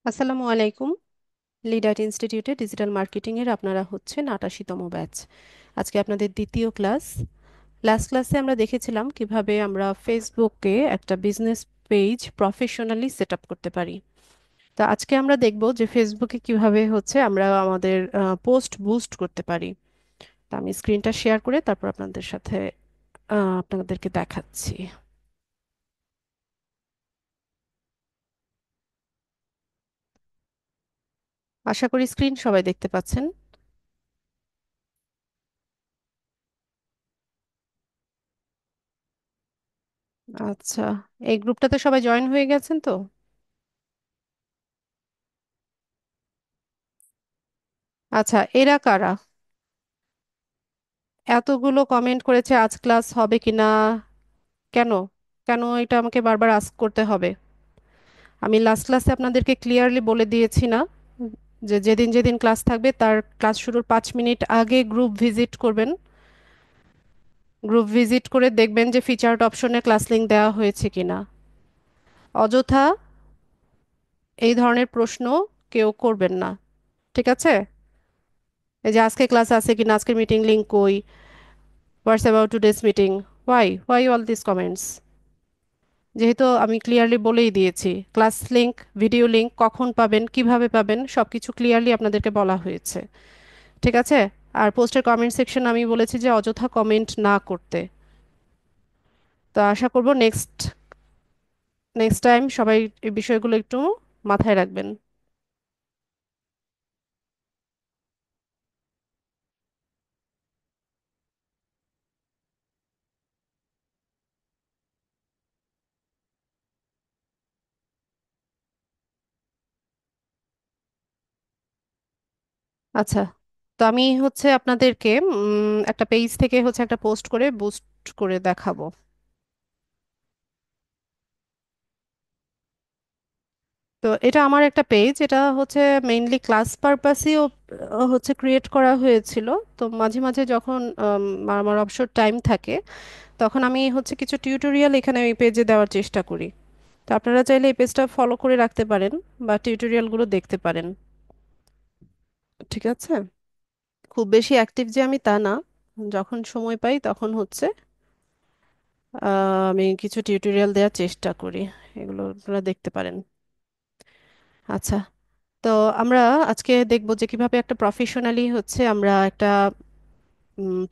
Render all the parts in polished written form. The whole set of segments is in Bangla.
আসসালামু আলাইকুম। লিডার ইনস্টিটিউটে ডিজিটাল মার্কেটিং এর আপনারা হচ্ছেন ৮৮তম ব্যাচ। আজকে আপনাদের দ্বিতীয় ক্লাস। লাস্ট ক্লাসে আমরা দেখেছিলাম কিভাবে আমরা ফেসবুকে একটা business page professionally set up করতে পারি। তো আজকে আমরা দেখব যে ফেসবুকে কিভাবে হচ্ছে আমরা আমাদের পোস্ট বুস্ট করতে পারি। তো আমি স্ক্রিনটা শেয়ার করে তারপর আপনাদের সাথে আপনাদেরকে দেখাচ্ছি। আশা করি স্ক্রিন সবাই দেখতে পাচ্ছেন। আচ্ছা, এই গ্রুপটাতে সবাই জয়েন হয়ে গেছেন তো? আচ্ছা, এরা কারা? এতগুলো কমেন্ট করেছে আজ ক্লাস হবে কিনা? কেন? কেন এটা আমাকে বারবার আস্ক করতে হবে? আমি লাস্ট ক্লাসে আপনাদেরকে ক্লিয়ারলি বলে দিয়েছি না যে যেদিন যেদিন ক্লাস থাকবে তার ক্লাস শুরুর 5 মিনিট আগে গ্রুপ ভিজিট করবেন। গ্রুপ ভিজিট করে দেখবেন যে ফিচার্ড অপশনে ক্লাস লিংক দেওয়া হয়েছে কিনা। অযথা এই ধরনের প্রশ্ন কেউ করবেন না, ঠিক আছে? এই যে আজকে ক্লাস আছে কিনা, আজকের মিটিং লিংক কই, হোয়াটস about today's meeting, why all this comments? যেহেতু আমি ক্লিয়ারলি বলেই দিয়েছি ক্লাস লিংক, ভিডিও লিংক কখন পাবেন, কিভাবে পাবেন, সবকিছু ক্লিয়ারলি আপনাদেরকে বলা হয়েছে, ঠিক আছে? আর পোস্টের কমেন্ট সেকশন আমি বলেছি যে অযথা কমেন্ট না করতে। তো আশা করব নেক্সট নেক্সট টাইম সবাই এই বিষয়গুলো একটু মাথায় রাখবেন। আচ্ছা, তো আমি হচ্ছে আপনাদেরকে একটা পেজ থেকে হচ্ছে একটা পোস্ট করে বুস্ট করে দেখাবো। তো এটা আমার একটা পেজ, এটা হচ্ছে মেইনলি ক্লাস পারপাসেও হচ্ছে ক্রিয়েট করা হয়েছিল। তো মাঝে মাঝে যখন আমার অবসর টাইম থাকে তখন আমি হচ্ছে কিছু টিউটোরিয়াল এখানে এই পেজে দেওয়ার চেষ্টা করি। তো আপনারা চাইলে এই পেজটা ফলো করে রাখতে পারেন বা টিউটোরিয়ালগুলো দেখতে পারেন, ঠিক আছে? খুব বেশি অ্যাক্টিভ যে আমি তা না, যখন সময় পাই তখন হচ্ছে আমি কিছু টিউটোরিয়াল দেওয়ার চেষ্টা করি, এগুলো আপনারা দেখতে পারেন। আচ্ছা, তো আমরা আজকে দেখব যে কিভাবে একটা প্রফেশনালি হচ্ছে আমরা একটা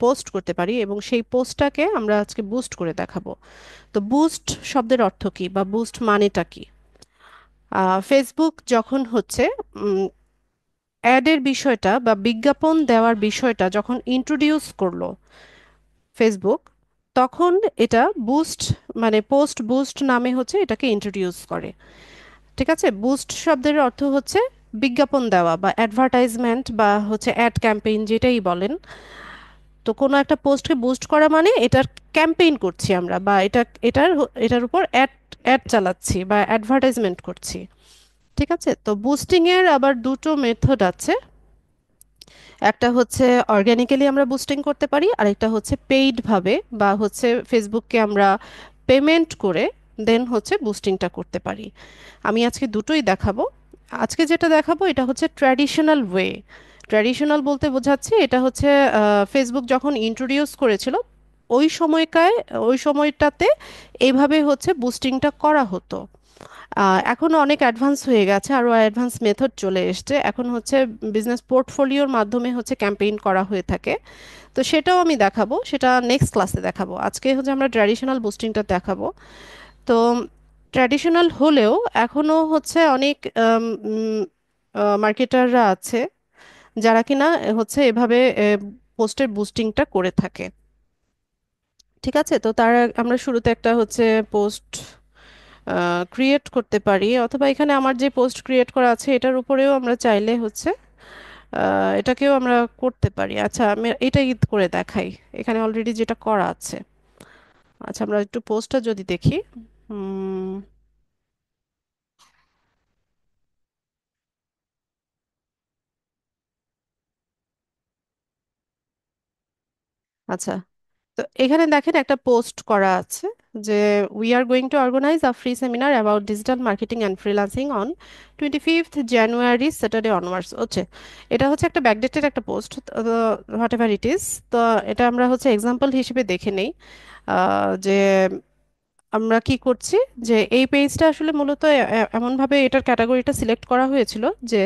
পোস্ট করতে পারি এবং সেই পোস্টটাকে আমরা আজকে বুস্ট করে দেখাবো। তো বুস্ট শব্দের অর্থ কি বা বুস্ট মানেটা কি? ফেসবুক যখন হচ্ছে অ্যাডের বিষয়টা বা বিজ্ঞাপন দেওয়ার বিষয়টা যখন ইন্ট্রোডিউস করলো ফেসবুক, তখন এটা বুস্ট মানে পোস্ট বুস্ট নামে হচ্ছে এটাকে ইন্ট্রোডিউস করে, ঠিক আছে? বুস্ট শব্দের অর্থ হচ্ছে বিজ্ঞাপন দেওয়া বা অ্যাডভার্টাইজমেন্ট বা হচ্ছে অ্যাড ক্যাম্পেইন যেটাই বলেন। তো কোনো একটা পোস্টকে বুস্ট করা মানে এটার ক্যাম্পেইন করছি আমরা বা এটার উপর অ্যাড অ্যাড চালাচ্ছি বা অ্যাডভার্টাইজমেন্ট করছি, ঠিক আছে? তো বুস্টিং এর আবার দুটো মেথড আছে। একটা হচ্ছে অর্গানিক্যালি আমরা বুস্টিং করতে পারি, আরেকটা হচ্ছে পেইড ভাবে বা হচ্ছে ফেসবুককে আমরা পেমেন্ট করে দেন হচ্ছে বুস্টিংটা করতে পারি। আমি আজকে দুটোই দেখাবো। আজকে যেটা দেখাবো এটা হচ্ছে ট্র্যাডিশনাল ওয়ে। ট্র্যাডিশনাল বলতে বোঝাচ্ছে এটা হচ্ছে ফেসবুক যখন ইন্ট্রোডিউস করেছিল ওই সময়কায়, ওই সময়টাতে এইভাবে হচ্ছে বুস্টিংটা করা হতো। এখন অনেক অ্যাডভান্স হয়ে গেছে, আরও অ্যাডভান্স মেথড চলে এসছে। এখন হচ্ছে বিজনেস পোর্টফোলিওর মাধ্যমে হচ্ছে ক্যাম্পেইন করা হয়ে থাকে। তো সেটাও আমি দেখাবো, সেটা নেক্সট ক্লাসে দেখাবো। আজকে হচ্ছে আমরা ট্র্যাডিশনাল বুস্টিংটা দেখাবো। তো ট্র্যাডিশনাল হলেও এখনো হচ্ছে অনেক মার্কেটাররা আছে যারা কিনা হচ্ছে এভাবে পোস্টের বুস্টিংটা করে থাকে, ঠিক আছে? তো তার আমরা শুরুতে একটা হচ্ছে পোস্ট ক্রিয়েট করতে পারি, অথবা এখানে আমার যে পোস্ট ক্রিয়েট করা আছে এটার উপরেও আমরা চাইলে হচ্ছে এটাকেও আমরা করতে পারি। আচ্ছা, আমি এটাই করে দেখাই, এখানে অলরেডি যেটা করা আছে। আচ্ছা, আমরা একটু পোস্টটা যদি দেখি। উম, আচ্ছা, তো এখানে দেখেন একটা পোস্ট করা আছে। যে we are going to organize a free seminar about digital marketing and freelancing on 25th January Saturday onwards হচ্ছে। এটা হচ্ছে একটা ব্যাকডেটেড একটা post, whatever it is. তো এটা আমরা হচ্ছে এক্সাম্পল হিসেবে দেখে নেই যে আমরা কি করছি, যে এই পেজটা আসলে মূলত এমনভাবে এটার ক্যাটাগরিটা সিলেক্ট করা হয়েছিল যে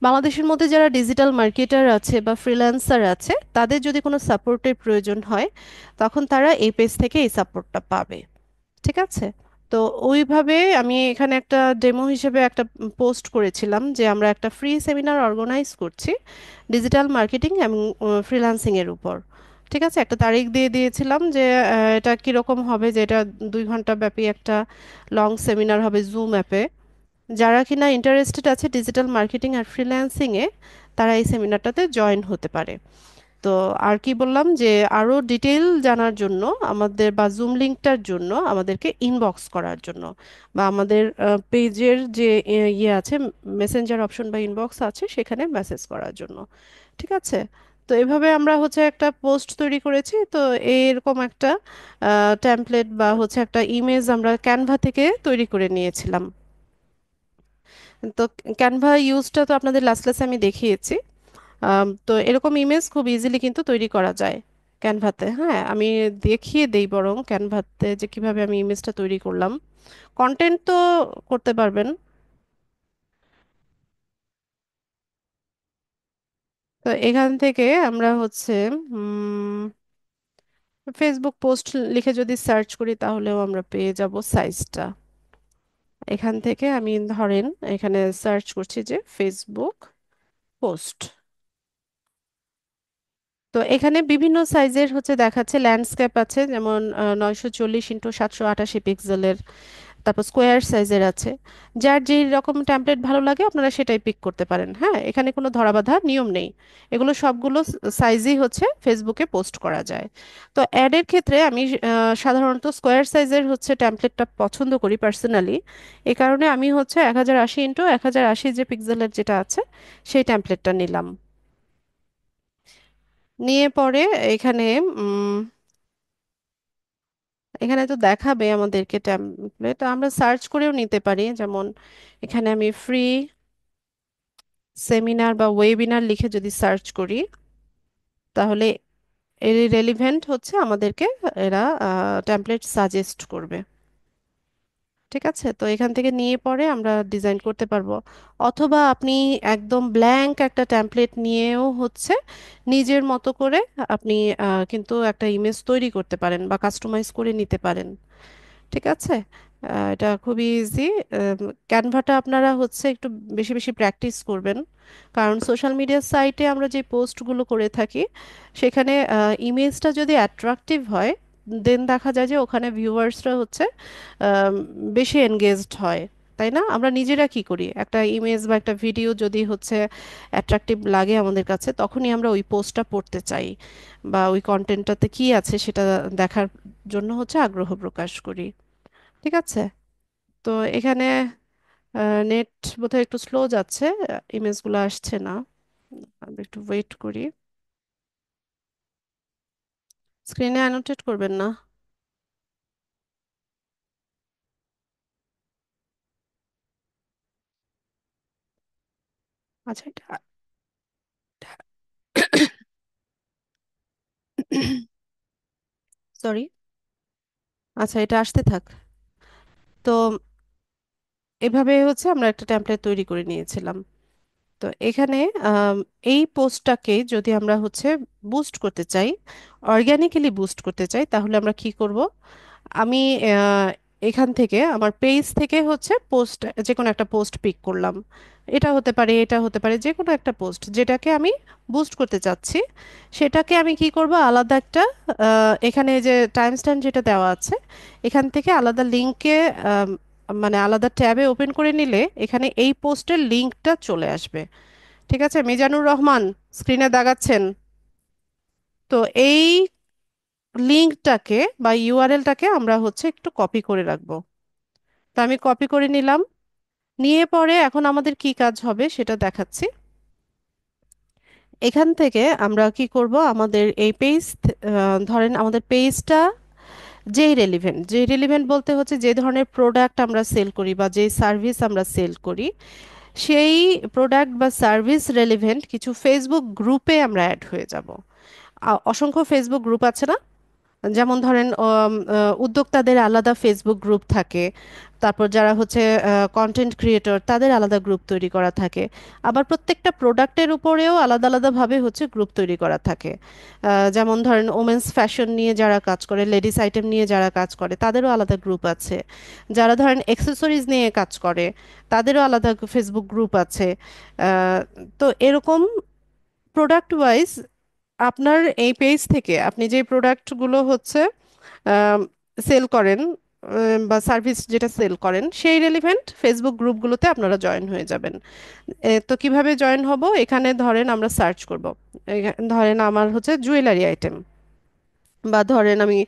বাংলাদেশের মধ্যে যারা ডিজিটাল মার্কেটার আছে বা ফ্রিল্যান্সার আছে তাদের যদি কোনো সাপোর্টের প্রয়োজন হয় তখন তারা এই পেজ থেকে এই সাপোর্টটা পাবে। ঠিক আছে। তো ওইভাবে আমি এখানে একটা ডেমো হিসেবে একটা পোস্ট করেছিলাম যে আমরা একটা ফ্রি সেমিনার অর্গানাইজ করছি ডিজিটাল মার্কেটিং এবং ফ্রিল্যান্সিং এর উপর। ঠিক আছে, একটা তারিখ দিয়ে দিয়েছিলাম যে এটা কিরকম হবে, যে এটা 2 ঘন্টা ব্যাপী একটা লং সেমিনার হবে জুম অ্যাপে। যারা কিনা ইন্টারেস্টেড আছে ডিজিটাল মার্কেটিং আর ফ্রিল্যান্সিং এ তারা এই সেমিনারটাতে জয়েন হতে পারে। তো আর কি বললাম যে আরো ডিটেইল জানার জন্য আমাদের বা জুম লিংকটার জন্য আমাদেরকে ইনবক্স করার জন্য বা আমাদের পেজের যে ইয়ে আছে, মেসেঞ্জার অপশন বা ইনবক্স আছে সেখানে মেসেজ করার জন্য। ঠিক আছে। তো এভাবে আমরা হচ্ছে একটা পোস্ট তৈরি করেছি। তো এরকম একটা টেমপ্লেট বা হচ্ছে একটা ইমেজ আমরা ক্যানভা থেকে তৈরি করে নিয়েছিলাম। তো ক্যানভা ইউজটা তো আপনাদের লাস্ট ক্লাসে আমি দেখিয়েছি। তো এরকম ইমেজ খুব ইজিলি কিন্তু তৈরি করা যায় ক্যানভাতে। হ্যাঁ, আমি দেখিয়ে দেই বরং ক্যানভাতে যে কিভাবে আমি ইমেজটা তৈরি করলাম। কন্টেন্ট তো করতে পারবেন। তো এখান থেকে আমরা হচ্ছে ফেসবুক পোস্ট লিখে যদি সার্চ করি তাহলেও আমরা পেয়ে যাব সাইজটা। এখান থেকে আমি ধরেন এখানে সার্চ করছি যে ফেসবুক পোস্ট। তো এখানে বিভিন্ন সাইজের হচ্ছে দেখাচ্ছে, ল্যান্ডস্কেপ আছে যেমন 940x788 পিক্সেলের, তারপর স্কোয়ার সাইজের আছে। যার যেই রকম টেমপ্লেট ভালো লাগে আপনারা সেটাই পিক করতে পারেন। হ্যাঁ, এখানে কোনো ধরাবাঁধা নিয়ম নেই। এগুলো সবগুলো সাইজই হচ্ছে ফেসবুকে পোস্ট করা যায়। তো অ্যাডের ক্ষেত্রে আমি সাধারণত স্কোয়ার সাইজের হচ্ছে টেমপ্লেটটা পছন্দ করি পার্সোনালি। এই কারণে আমি হচ্ছে 1080x1080 যে পিক্সেলের যেটা আছে সেই টেমপ্লেটটা নিলাম। নিয়ে পরে এখানে উম, এখানে তো দেখাবে আমাদেরকে টেমপ্লেট, আমরা সার্চ করেও নিতে পারি। যেমন এখানে আমি ফ্রি সেমিনার বা ওয়েবিনার লিখে যদি সার্চ করি তাহলে এর রেলিভেন্ট হচ্ছে আমাদেরকে এরা টেমপ্লেট সাজেস্ট করবে। ঠিক আছে। তো এখান থেকে নিয়ে পরে আমরা ডিজাইন করতে পারবো, অথবা আপনি একদম ব্ল্যাঙ্ক একটা টেমপ্লেট নিয়েও হচ্ছে নিজের মতো করে আপনি কিন্তু একটা ইমেজ তৈরি করতে পারেন বা কাস্টমাইজ করে নিতে পারেন। ঠিক আছে। এটা খুবই ইজি। ক্যানভাটা আপনারা হচ্ছে একটু বেশি বেশি প্র্যাকটিস করবেন, কারণ সোশ্যাল মিডিয়া সাইটে আমরা যে পোস্টগুলো করে থাকি সেখানে ইমেজটা যদি অ্যাট্রাকটিভ হয় দেন দেখা যায় যে ওখানে ভিউয়ার্সরা হচ্ছে আম, বেশি এনগেজড হয়। তাই না? আমরা নিজেরা কি করি, একটা ইমেজ বা একটা ভিডিও যদি হচ্ছে অ্যাট্রাকটিভ লাগে আমাদের কাছে তখনই আমরা ওই পোস্টটা পড়তে চাই বা ওই কন্টেন্টটাতে কি আছে সেটা দেখার জন্য হচ্ছে আগ্রহ প্রকাশ করি। ঠিক আছে। তো এখানে নেট বোধহয় একটু স্লো যাচ্ছে, ইমেজগুলো আসছে না। আমি একটু ওয়েট করি। স্ক্রিনে অ্যানোটেট করবেন না। আচ্ছা এটা সরি। আচ্ছা এটা আসতে থাক। তো এভাবে হচ্ছে আমরা একটা টেমপ্লেট তৈরি করে নিয়েছিলাম। তো এখানে আম, এই পোস্টটাকে যদি আমরা হচ্ছে বুস্ট করতে চাই, অর্গানিক্যালি বুস্ট করতে চাই, তাহলে আমরা কি করব? আমি আহ, এখান থেকে আমার পেজ থেকে হচ্ছে পোস্ট, যে কোনো একটা পোস্ট পিক করলাম। এটা হতে পারে, এটা হতে পারে, যে কোনো একটা পোস্ট যেটাকে আমি বুস্ট করতে চাচ্ছি সেটাকে আমি কি করব, আলাদা একটা এখানে যে টাইম স্ট্যাম্প যেটা দেওয়া আছে এখান থেকে আলাদা লিঙ্কে, মানে আলাদা ট্যাবে ওপেন করে নিলে এখানে এই পোস্টের লিঙ্কটা চলে আসবে। ঠিক আছে, মিজানুর রহমান স্ক্রিনে দাগাচ্ছেন। তো এই লিঙ্কটাকে বা ইউআরএলটাকে আমরা হচ্ছে একটু কপি করে রাখবো। তো আমি কপি করে নিলাম। নিয়ে পরে এখন আমাদের কি কাজ হবে সেটা দেখাচ্ছি। এখান থেকে আমরা কি করব, আমাদের এই পেজ, ধরেন আমাদের পেজটা যেই রেলিভেন্ট বলতে হচ্ছে যে ধরনের প্রোডাক্ট আমরা সেল করি বা যে সার্ভিস আমরা সেল করি, সেই প্রোডাক্ট বা সার্ভিস রেলিভেন্ট কিছু ফেসবুক গ্রুপে আমরা অ্যাড হয়ে যাব। অসংখ্য ফেসবুক গ্রুপ আছে না? যেমন ধরেন উদ্যোক্তাদের আলাদা ফেসবুক গ্রুপ থাকে, তারপর যারা হচ্ছে কন্টেন্ট ক্রিয়েটর তাদের আলাদা গ্রুপ তৈরি করা থাকে। আবার প্রত্যেকটা প্রোডাক্টের উপরেও আলাদা আলাদাভাবে হচ্ছে গ্রুপ তৈরি করা থাকে। যেমন ধরেন ওমেন্স ফ্যাশন নিয়ে যারা কাজ করে, লেডিস আইটেম নিয়ে যারা কাজ করে তাদেরও আলাদা গ্রুপ আছে। যারা ধরেন অ্যাক্সেসরিজ নিয়ে কাজ করে তাদেরও আলাদা ফেসবুক গ্রুপ আছে। তো এরকম প্রোডাক্ট ওয়াইজ আপনার এই পেজ থেকে আপনি যে প্রোডাক্টগুলো হচ্ছে সেল করেন বা সার্ভিস যেটা সেল করেন সেই রেলিভেন্ট ফেসবুক গ্রুপগুলোতে আপনারা জয়েন হয়ে যাবেন। তো কিভাবে জয়েন হব? এখানে ধরেন আমরা সার্চ করব। ধরেন আমার হচ্ছে জুয়েলারি আইটেম, বা ধরেন আমি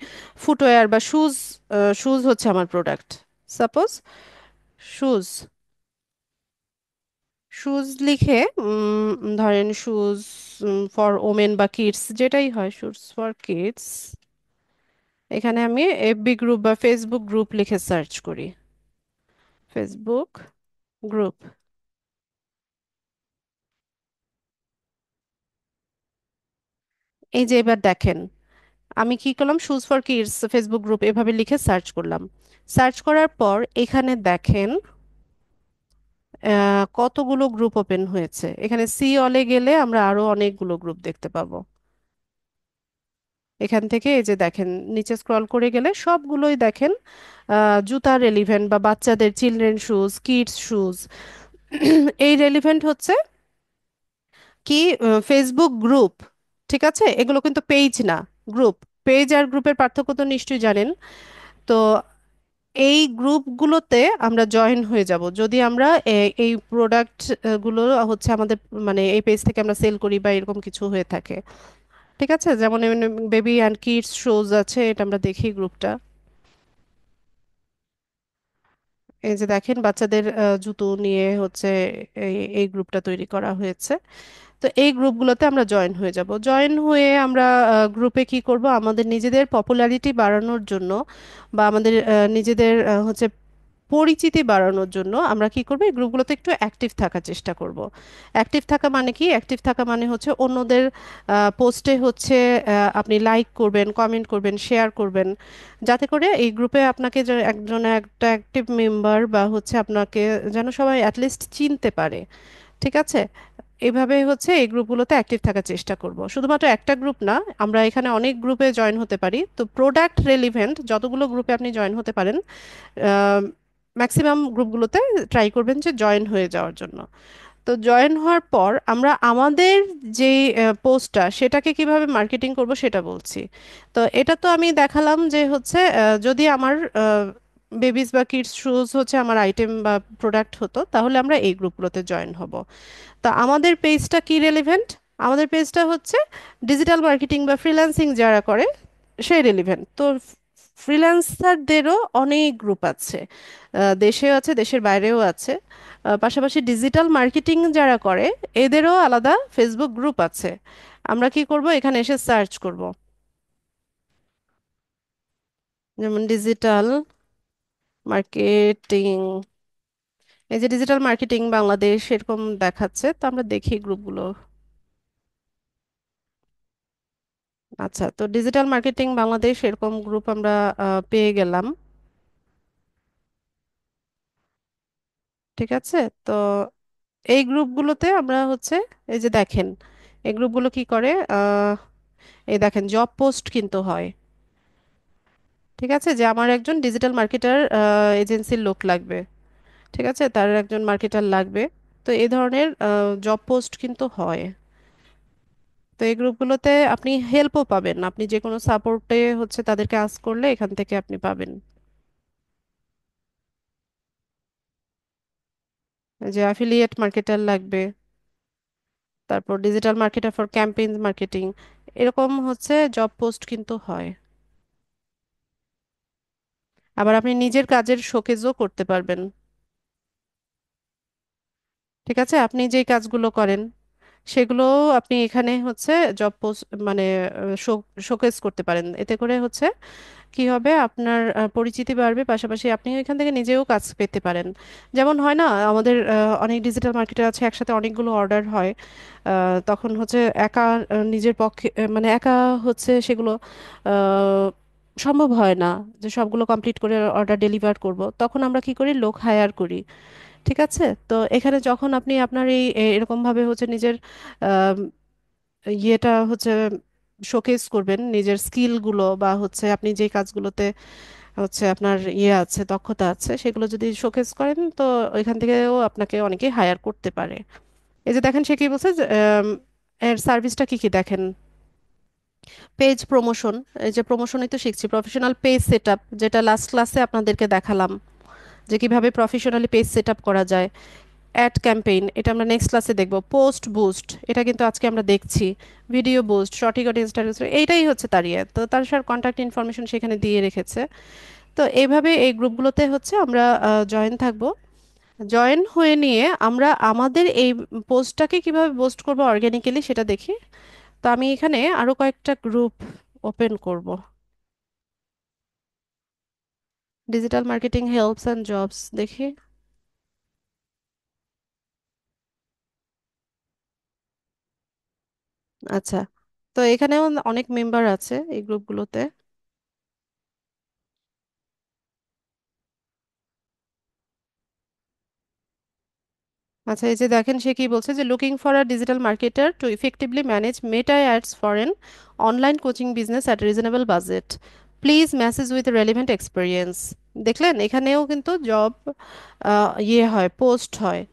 ফুটওয়্যার বা শুজ, শুজ হচ্ছে আমার প্রোডাক্ট। সাপোজ শুজ, শুজ লিখে ধরেন শুজ ফর ওমেন বা কিডস যেটাই হয়, শুজ ফর কিডস, এখানে আমি এফবি গ্রুপ বা ফেসবুক গ্রুপ লিখে সার্চ করি। ফেসবুক গ্রুপ, এই যে এবার দেখেন আমি কি করলাম, shoes for kids Facebook group এভাবে লিখে সার্চ করলাম। সার্চ করার পর এখানে দেখেন কতগুলো গ্রুপ ওপেন হয়েছে। এখানে সি অলে গেলে আমরা আরো অনেকগুলো গ্রুপ দেখতে পাবো। এখান থেকে এই যে দেখেন নিচে স্ক্রল করে গেলে সবগুলোই দেখেন জুতা রেলিভেন্ট বা বাচ্চাদের চিলড্রেন শুজ, কিডস শুজ। এই রেলিভেন্ট হচ্ছে কি ফেসবুক গ্রুপ। ঠিক আছে, এগুলো কিন্তু পেজ না, গ্রুপ। পেজ আর গ্রুপের পার্থক্য তো নিশ্চয়ই জানেন। তো এই গ্রুপগুলোতে আমরা জয়েন হয়ে যাব যদি আমরা এই প্রোডাক্ট গুলো হচ্ছে আমাদের মানে এই পেজ থেকে আমরা সেল করি বা এরকম কিছু হয়ে থাকে। ঠিক আছে, যেমন বেবি অ্যান্ড কিডস শোজ আছে, এটা আমরা দেখি গ্রুপটা। এই যে দেখেন বাচ্চাদের জুতো নিয়ে হচ্ছে এই গ্রুপটা তৈরি করা হয়েছে। তো এই গ্রুপগুলোতে আমরা জয়েন হয়ে যাব। জয়েন হয়ে আমরা গ্রুপে কি করব, আমাদের নিজেদের পপুলারিটি বাড়ানোর জন্য বা আমাদের নিজেদের হচ্ছে পরিচিতি বাড়ানোর জন্য আমরা কি করব, এই গ্রুপগুলোতে একটু অ্যাক্টিভ থাকার চেষ্টা করব। অ্যাক্টিভ থাকা মানে কি? অ্যাক্টিভ থাকা মানে হচ্ছে অন্যদের পোস্টে হচ্ছে আপনি লাইক করবেন, কমেন্ট করবেন, শেয়ার করবেন, যাতে করে এই গ্রুপে আপনাকে একজন একটা অ্যাক্টিভ মেম্বার বা হচ্ছে আপনাকে যেন সবাই অ্যাটলিস্ট চিনতে পারে। ঠিক আছে, এভাবে হচ্ছে এই গ্রুপগুলোতে অ্যাক্টিভ থাকার চেষ্টা করব। শুধুমাত্র একটা গ্রুপ না, আমরা এখানে অনেক গ্রুপে জয়েন হতে পারি। তো প্রোডাক্ট রেলিভেন্ট যতগুলো গ্রুপে আপনি জয়েন হতে পারেন, ম্যাক্সিমাম গ্রুপগুলোতে ট্রাই করবেন যে জয়েন হয়ে যাওয়ার জন্য। তো জয়েন হওয়ার পর আমরা আমাদের যে পোস্টটা সেটাকে কিভাবে মার্কেটিং করব সেটা বলছি। তো এটা তো আমি দেখালাম যে হচ্ছে যদি আমার বেবিস বা কিডস শুজ হচ্ছে আমার আইটেম বা প্রোডাক্ট হতো তাহলে আমরা এই গ্রুপগুলোতে জয়েন হব। তা আমাদের পেজটা কি রেলিভেন্ট? আমাদের পেজটা হচ্ছে ডিজিটাল মার্কেটিং বা ফ্রিল্যান্সিং যারা করে সেই রেলিভেন্ট। তো ফ্রিল্যান্সারদেরও অনেক গ্রুপ আছে, দেশেও আছে, দেশের বাইরেও আছে। পাশাপাশি ডিজিটাল মার্কেটিং যারা করে এদেরও আলাদা ফেসবুক গ্রুপ আছে। আমরা কি করব, এখানে এসে সার্চ করব, যেমন ডিজিটাল মার্কেটিং। এই যে ডিজিটাল মার্কেটিং বাংলাদেশ এরকম দেখাচ্ছে, তো আমরা দেখি গ্রুপগুলো। আচ্ছা, তো ডিজিটাল মার্কেটিং বাংলাদেশ এরকম গ্রুপ আমরা পেয়ে গেলাম। ঠিক আছে, তো এই গ্রুপগুলোতে আমরা হচ্ছে এই যে দেখেন এই গ্রুপগুলো কি করে, এই দেখেন জব পোস্ট কিন্তু হয়। ঠিক আছে, যে আমার একজন ডিজিটাল মার্কেটার এজেন্সির লোক লাগবে। ঠিক আছে, তার একজন মার্কেটার লাগবে। তো এই ধরনের জব পোস্ট কিন্তু হয়। তো এই গ্রুপগুলোতে আপনি হেল্পও পাবেন, আপনি যে কোনো সাপোর্টে হচ্ছে তাদেরকে আস্ক করলে এখান থেকে আপনি পাবেন। যে অ্যাফিলিয়েট মার্কেটার লাগবে, তারপর digital marketer for campaign marketing, এরকম হচ্ছে জব পোস্ট কিন্তু হয়। আবার আপনি নিজের কাজের শোকেজও করতে পারবেন। ঠিক আছে, আপনি যেই কাজগুলো করেন সেগুলো আপনি এখানে হচ্ছে জব পোস্ট মানে শোকেস করতে পারেন। এতে করে হচ্ছে কি হবে, আপনার পরিচিতি বাড়বে, পাশাপাশি আপনি এখান থেকে নিজেও কাজ পেতে পারেন। যেমন হয় না, আমাদের অনেক ডিজিটাল মার্কেটার আছে, একসাথে অনেকগুলো অর্ডার হয়। তখন হচ্ছে একা নিজের পক্ষে মানে একা হচ্ছে সেগুলো আহ, সম্ভব হয় না যে সবগুলো কমপ্লিট করে অর্ডার ডেলিভার করব। তখন আমরা কি করি, লোক হায়ার করি। ঠিক আছে, তো এখানে যখন আপনি আপনার এই এরকম ভাবে হচ্ছে নিজের আম, ইয়েটা হচ্ছে শোকেস করবেন, নিজের স্কিলগুলো বা হচ্ছে আপনি যে কাজগুলোতে হচ্ছে আপনার ইয়ে আছে, দক্ষতা আছে, সেগুলো যদি শোকেস করেন, তো ওইখান থেকেও আপনাকে অনেকেই হায়ার করতে পারে। এই যে দেখেন, সে কি বলছে যে, এর সার্ভিসটা কি কি দেখেন, পেজ প্রমোশন। এই যে প্রমোশনই তো শিখছি, প্রফেশনাল পেজ সেট আপ, যেটা লাস্ট ক্লাসে আপনাদেরকে দেখালাম যে কিভাবে প্রফেশনালি পেজ সেট আপ করা যায়। অ্যাড ক্যাম্পেইন, এটা আমরা নেক্সট ক্লাসে দেখব। পোস্ট বুস্ট, এটা কিন্তু আজকে আমরা দেখছি। ভিডিও বুস্ট, শর্টিকট ইনস্টাগ্রাম, এইটাই হচ্ছে তার ইয়ে। তো তার সাথে কন্ট্যাক্ট ইনফরমেশন সেখানে দিয়ে রেখেছে। তো এইভাবে এই গ্রুপগুলোতে হচ্ছে আমরা জয়েন থাকব। জয়েন হয়ে নিয়ে আমরা আমাদের এই পোস্টটাকে কিভাবে পোস্ট করব অর্গানিক্যালি সেটা দেখি। তো আমি এখানে আরো কয়েকটা গ্রুপ ওপেন করব। Digital marketing helps and jobs দেখি। আচ্ছা, তো এখানেও অনেক মেম্বার আছে এই গ্রুপগুলোতে। আচ্ছা, এই যে দেখেন, সে কি বলছে যে looking for a digital marketer to effectively manage Meta ads for an online coaching business at reasonable budget, please message with relevant experience. দেখলেন, এখানেও কিন্তু জব ইয়ে হয়, পোস্ট হয়।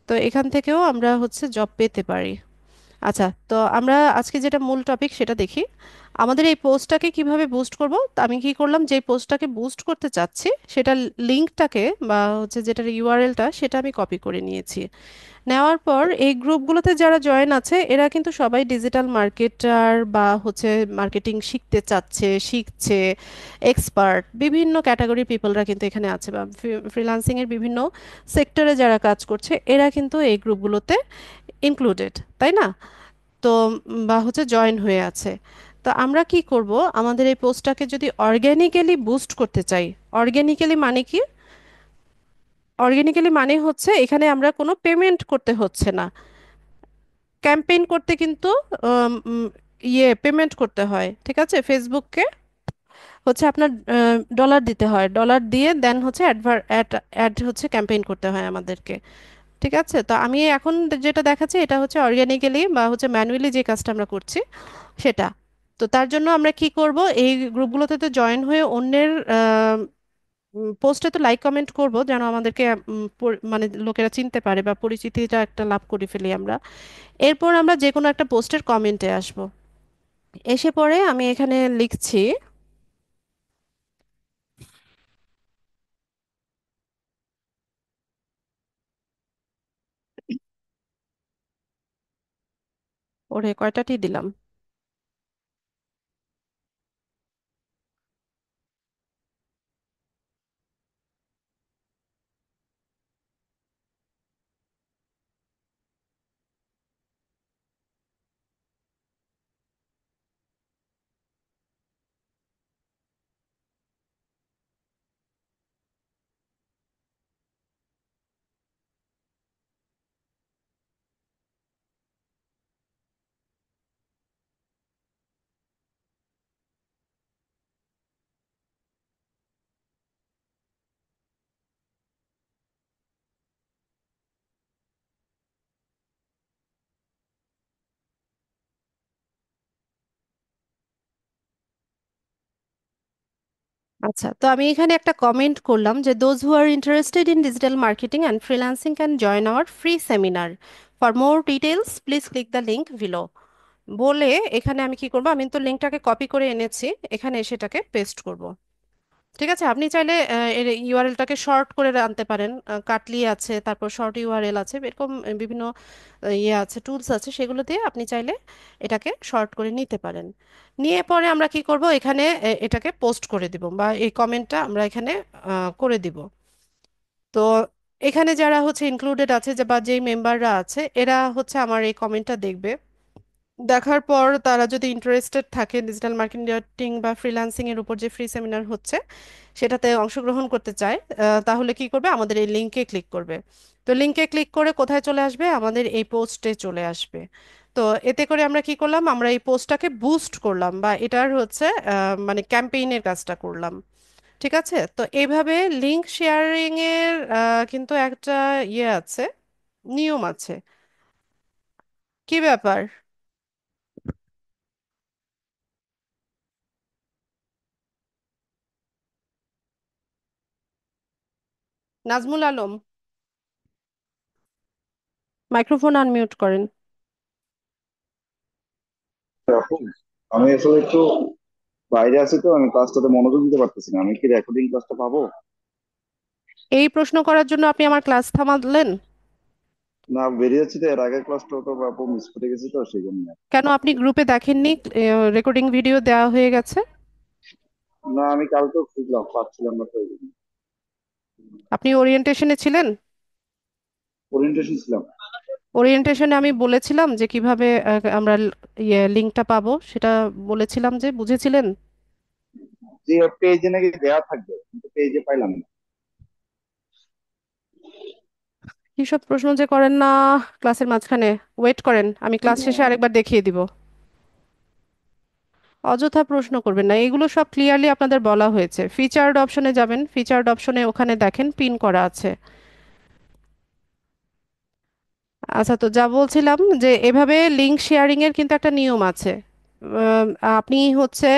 তো এখান থেকেও আমরা হচ্ছে জব পেতে পারি। আচ্ছা, তো আমরা আজকে যেটা মূল টপিক সেটা দেখি। আমাদের এই পোস্টটাকে কিভাবে বুস্ট করব। তা আমি কি করলাম, যে পোস্টটাকে বুস্ট করতে চাচ্ছি সেটা লিঙ্কটাকে বা হচ্ছে যেটার ইউআরএলটা সেটা আমি কপি করে নিয়েছি। নেওয়ার পর এই গ্রুপগুলোতে যারা জয়েন আছে এরা কিন্তু সবাই ডিজিটাল মার্কেটার বা হচ্ছে মার্কেটিং শিখতে চাচ্ছে, শিখছে, এক্সপার্ট, বিভিন্ন ক্যাটাগরির পিপলরা কিন্তু এখানে আছে, বা ফ্রিল্যান্সিং এর বিভিন্ন সেক্টরে যারা কাজ করছে এরা কিন্তু এই গ্রুপগুলোতে ইনক্লুডেড, তাই না? তো বা হচ্ছে জয়েন হয়ে আছে। তো আমরা কি করব, আমাদের এই পোস্টটাকে যদি অর্গ্যানিক্যালি বুস্ট করতে চাই। অর্গ্যানিক্যালি মানে কি? অর্গ্যানিক্যালি মানে হচ্ছে এখানে আমরা কোনো পেমেন্ট করতে হচ্ছে না। ক্যাম্পেইন করতে কিন্তু ইয়ে পেমেন্ট করতে হয়, ঠিক আছে? ফেসবুককে হচ্ছে আপনার ডলার দিতে হয়, ডলার দিয়ে দেন হচ্ছে অ্যাড অ্যাড হচ্ছে ক্যাম্পেইন করতে হয় আমাদেরকে। ঠিক আছে, তো আমি এখন যেটা দেখাচ্ছি এটা হচ্ছে অর্গানিক্যালি বা হচ্ছে ম্যানুয়ালি যে কাজটা আমরা করছি সেটা। তো তার জন্য আমরা কি করব, এই গ্রুপগুলোতে তো জয়েন হয়ে অন্যের পোস্টে তো লাইক কমেন্ট করব, যেন আমাদেরকে মানে লোকেরা চিনতে পারে বা পরিচিতিটা একটা লাভ করে ফেলি আমরা। এরপর আমরা যে কোনো একটা পোস্টের কমেন্টে আসব। এসে পরে আমি এখানে লিখছি, ওরে কয়টাটি দিলাম। আচ্ছা, তো আমি এখানে একটা কমেন্ট করলাম যে those who are interested in digital marketing and freelancing can join our free seminar, for more details please click the link below. বলে এখানে আমি কি করব, আমি তো লিঙ্কটাকে কপি করে এনেছি, এখানে সেটাকে পেস্ট করব। ঠিক আছে, আপনি চাইলে এর ইউআরএলটাকে শর্ট করে আনতে পারেন। কাটলি আছে, তারপর শর্ট ইউআরএল আছে, এরকম বিভিন্ন ইয়ে আছে, টুলস আছে, সেগুলো দিয়ে আপনি চাইলে এটাকে শর্ট করে নিতে পারেন। নিয়ে পরে আমরা কি করব, এখানে এটাকে পোস্ট করে দিব বা এই কমেন্টটা আমরা এখানে করে দিব। তো এখানে যারা হচ্ছে ইনক্লুডেড আছে বা যেই মেম্বাররা আছে এরা হচ্ছে আমার এই কমেন্টটা দেখবে। দেখার পর তারা যদি ইন্টারেস্টেড থাকে ডিজিটাল মার্কেটিং বা ফ্রিল্যান্সিং এর উপর যে ফ্রি সেমিনার হচ্ছে সেটাতে অংশগ্রহণ করতে চায়, তাহলে কি করবে, আমাদের এই লিঙ্কে ক্লিক করবে। তো লিঙ্কে ক্লিক করে কোথায় চলে আসবে, আমাদের এই পোস্টে চলে আসবে। তো এতে করে আমরা কি করলাম, আমরা এই পোস্টটাকে বুস্ট করলাম বা এটার হচ্ছে মানে ক্যাম্পেইনের কাজটা করলাম। ঠিক আছে, তো এইভাবে লিঙ্ক শেয়ারিং এর কিন্তু একটা ইয়ে আছে, নিয়ম আছে। কি ব্যাপার? নাজমুল আলম, মাইক্রোফোন আনমিউট করেন। এখন আমি আসলে একটু বাইরে আছি, তো আমি ক্লাসটাতে মনোযোগ দিতে পারতেছি না। আমি কি রেকর্ডিং ক্লাসটা পাবো? এই প্রশ্ন করার জন্য আপনি আমার ক্লাস থামালেন? না, বেরিয়ে যাচ্ছি তো, এর আগের ক্লাসটা তো আপু মিস করে গেছি, তো সেই জন্য। কেন আপনি গ্রুপে দেখেননি রেকর্ডিং ভিডিও দেওয়া হয়ে গেছে? না, আমি কালকেও খুঁজলাম, পাচ্ছিলাম না, তো এই জন্য। আপনি ওরিয়েন্টেশনে ছিলেন? ওরিয়েন্টেশন ছিলাম। ওরিয়েন্টেশনে আমি বলেছিলাম যে কিভাবে আমরা ইয়ে লিঙ্কটা পাবো, সেটা বলেছিলাম, যে বুঝেছিলেন? যে পেজে নাকি দেয়া থাকবে, কিন্তু পেজে পাইলাম না। কি সব প্রশ্ন যে করেন না ক্লাসের মাঝখানে। ওয়েট করেন, আমি ক্লাস শেষে আরেকবার দেখিয়ে দিব। অযথা প্রশ্ন করবেন না, এগুলো সব ক্লিয়ারলি আপনাদের বলা হয়েছে। ফিচার্ড অপশনে যাবেন, ফিচার্ড অপশনে ওখানে দেখেন পিন করা আছে। আচ্ছা, তো যা বলছিলাম যে এভাবে লিঙ্ক শেয়ারিং এর কিন্তু একটা নিয়ম আছে। উম, আপনি হচ্ছে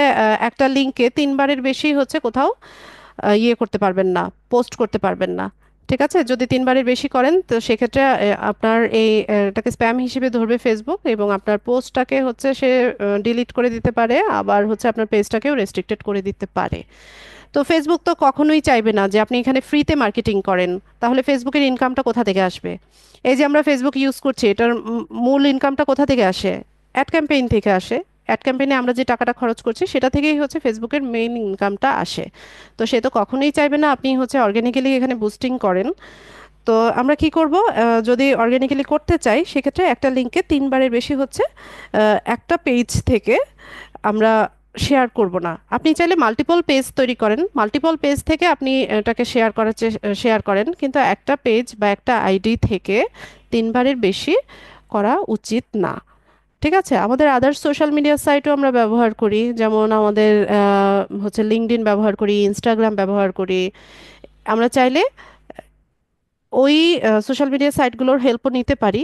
একটা লিঙ্কে তিনবারের বেশি হচ্ছে কোথাও ইয়ে করতে পারবেন না, পোস্ট করতে পারবেন না। ঠিক আছে, যদি তিনবারের বেশি করেন তো সেক্ষেত্রে আপনার এই এটাকে স্প্যাম হিসেবে ধরবে ফেসবুক, এবং আপনার পোস্টটাকে হচ্ছে সে ডিলিট করে দিতে পারে, আবার হচ্ছে আপনার পেজটাকেও রেস্ট্রিক্টেড করে দিতে পারে। তো ফেসবুক তো কখনোই চাইবে না যে আপনি এখানে ফ্রিতে মার্কেটিং করেন। তাহলে ফেসবুকের ইনকামটা কোথা থেকে আসবে? এই যে আমরা ফেসবুক ইউজ করছি, এটার মূল ইনকামটা কোথা থেকে আসে? অ্যাড ক্যাম্পেইন থেকে আসে। অ্যাড ক্যাম্পেইনে আমরা যে টাকাটা খরচ করছি সেটা থেকেই হচ্ছে ফেসবুকের মেইন ইনকামটা আসে। তো সে তো কখনোই চাইবে না আপনি হচ্ছে অর্গানিক্যালি এখানে বুস্টিং করেন। তো আমরা কি করব, যদি অর্গানিক্যালি করতে চাই সেক্ষেত্রে একটা লিঙ্কে তিনবারের বেশি হচ্ছে একটা পেজ থেকে আমরা শেয়ার করব না। আপনি চাইলে মাল্টিপল পেজ তৈরি করেন, মাল্টিপল পেজ থেকে আপনি এটাকে শেয়ার করেন, কিন্তু একটা পেজ বা একটা আইডি থেকে তিনবারের বেশি করা উচিত না। ঠিক আছে, আমাদের আদার্স সোশ্যাল মিডিয়া সাইটও আমরা ব্যবহার করি, যেমন আমাদের হচ্ছে লিঙ্কডইন ব্যবহার করি, ইনস্টাগ্রাম ব্যবহার করি। আমরা চাইলে ওই সোশ্যাল মিডিয়া সাইটগুলোর হেল্পও নিতে পারি।